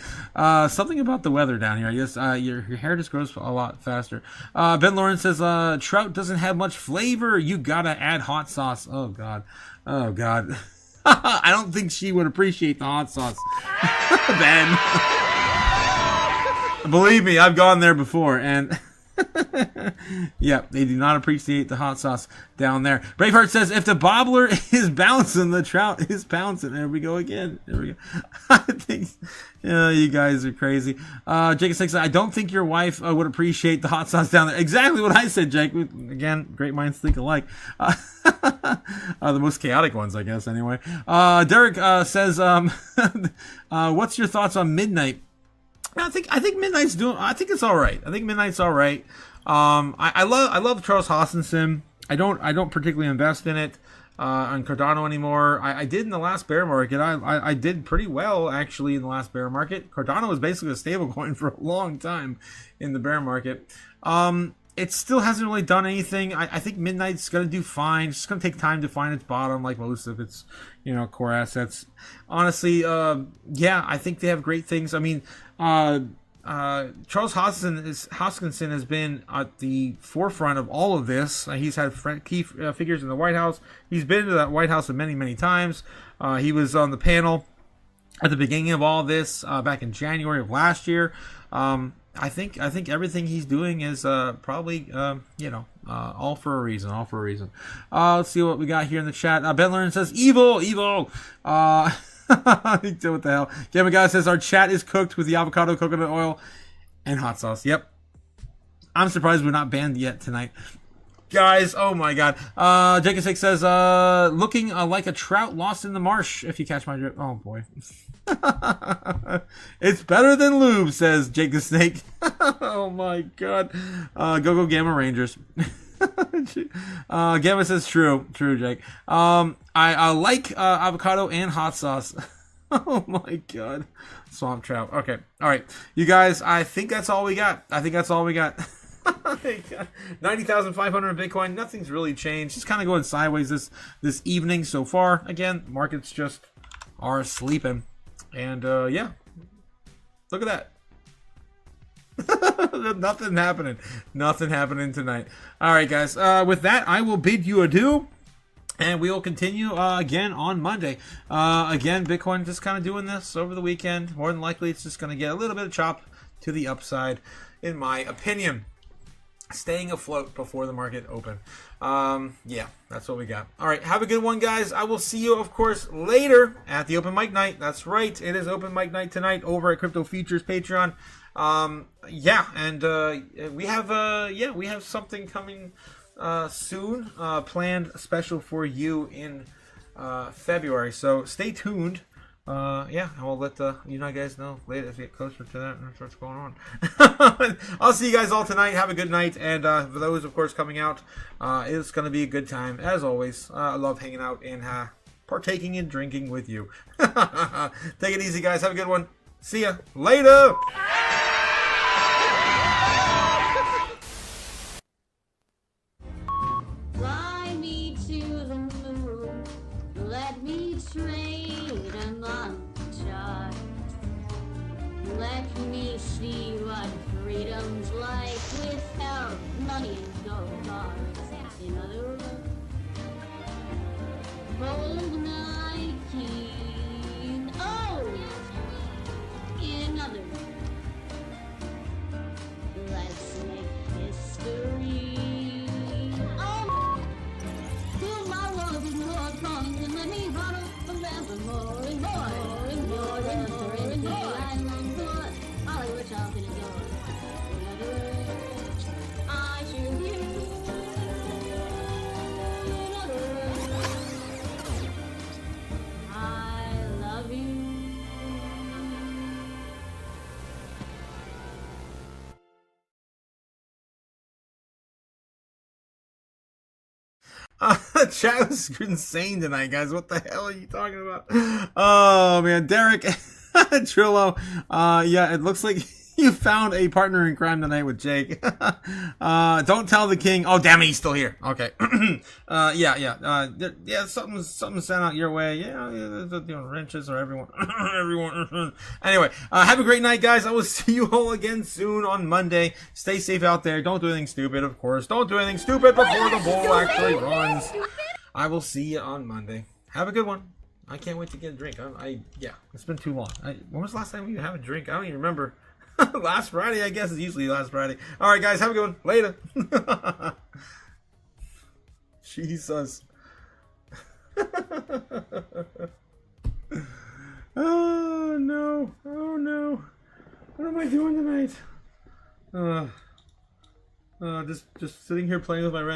Something about the weather down here. I guess your hair just grows a lot faster. Ben Lawrence says, trout doesn't have much flavor. You gotta add hot sauce. Oh, God. I don't think she would appreciate the hot sauce. Ben. Believe me, I've gone there before, and... Yep, they do not appreciate the hot sauce down there. Braveheart says, if the bobbler is bouncing, the trout is pouncing. There we go again. There we go. I think you guys are crazy. Jacob says, I don't think your wife would appreciate the hot sauce down there. Exactly what I said, Jake. Again, great minds think alike. The most chaotic ones, I guess, anyway. Derek says, what's your thoughts on Midnight? I think Midnight's doing. I think it's all right. I think Midnight's all right. I love Charles Hoskinson. I don't particularly invest in it on Cardano anymore. I did in the last bear market. I did pretty well actually in the last bear market. Cardano was basically a stable coin for a long time in the bear market. It still hasn't really done anything. I think Midnight's going to do fine. It's just going to take time to find its bottom, like most of its core assets. Honestly, I think they have great things. I mean, Charles Hoskinson has been at the forefront of all of this. He's had key figures in the White House. He's been to that White House many times. He was on the panel at the beginning of all this back in January of last year. I think everything he's doing is probably all for a reason. Let's see what we got here in the chat. Ben Learn says evil. What the hell? Gamma Guy says our chat is cooked with the avocado, coconut oil, and hot sauce. Yep. I'm surprised we're not banned yet tonight. Guys, oh my god. Jacob Six says, looking like a trout lost in the marsh, if you catch my drift. Oh boy. It's better than lube, says Jake the Snake. Oh my god. Go Gamma Rangers. Gamma says true, Jake. I like avocado and hot sauce. Oh my god. Swamp trout. Okay. All right. You guys, I think that's all we got. 90,500 Bitcoin. Nothing's really changed. Just kind of going sideways this evening so far. Again, markets just are sleeping. And yeah. Look at that. Nothing happening tonight. All right, guys. With that, I will bid you adieu, and we will continue again on Monday. Again, Bitcoin just kind of doing this over the weekend. More than likely, it's just going to get a little bit of chop to the upside, in my opinion. Staying afloat before the market open. Yeah, that's what we got. All right, have a good one, guys. I will see you, of course, later at the open mic night. That's right, it is open mic night tonight over at Crypto Features Patreon. We have something coming soon, planned special for you in February. So stay tuned yeah, I will let you guys know later as we get closer to that and what's going on. I'll see you guys all tonight. Have a good night, and for those, of course, coming out, it's gonna be a good time as always. I love hanging out and partaking and drinking with you. Take it easy, guys. Have a good one. See ya later. Fly me to the moon. Let me trade among stars. Let me see what freedom's like without money and gold bars. In other words, bold night king. Oh! In other words, let's make history. Oh! Fill my walls with more songs and let me huddle forevermore and more and more and more and more. I long for Hollywood talking and door. In other words, I choose you. In other words, I love you. The chat was insane tonight, guys. What the hell are you talking about? Oh man, Derek Trillo. Yeah, it looks like you found a partner in crime tonight with Jake. Don't tell the king. Oh damn it, he's still here. Okay. Yeah. Something sent out your way. Wrenches or everyone. Everyone. Anyway, have a great night, guys. I will see you all again soon on Monday. Stay safe out there. Don't do anything stupid, of course. Don't do anything stupid before the bull actually runs. I will see you on Monday. Have a good one. I can't wait to get a drink. Yeah, it's been too long. When was the last time we had a drink? I don't even remember. Last Friday, I guess. It's usually last Friday. All right, guys. Have a good one. Later. Jesus. Oh, no. Oh, no. What am I doing tonight? Just sitting here playing with my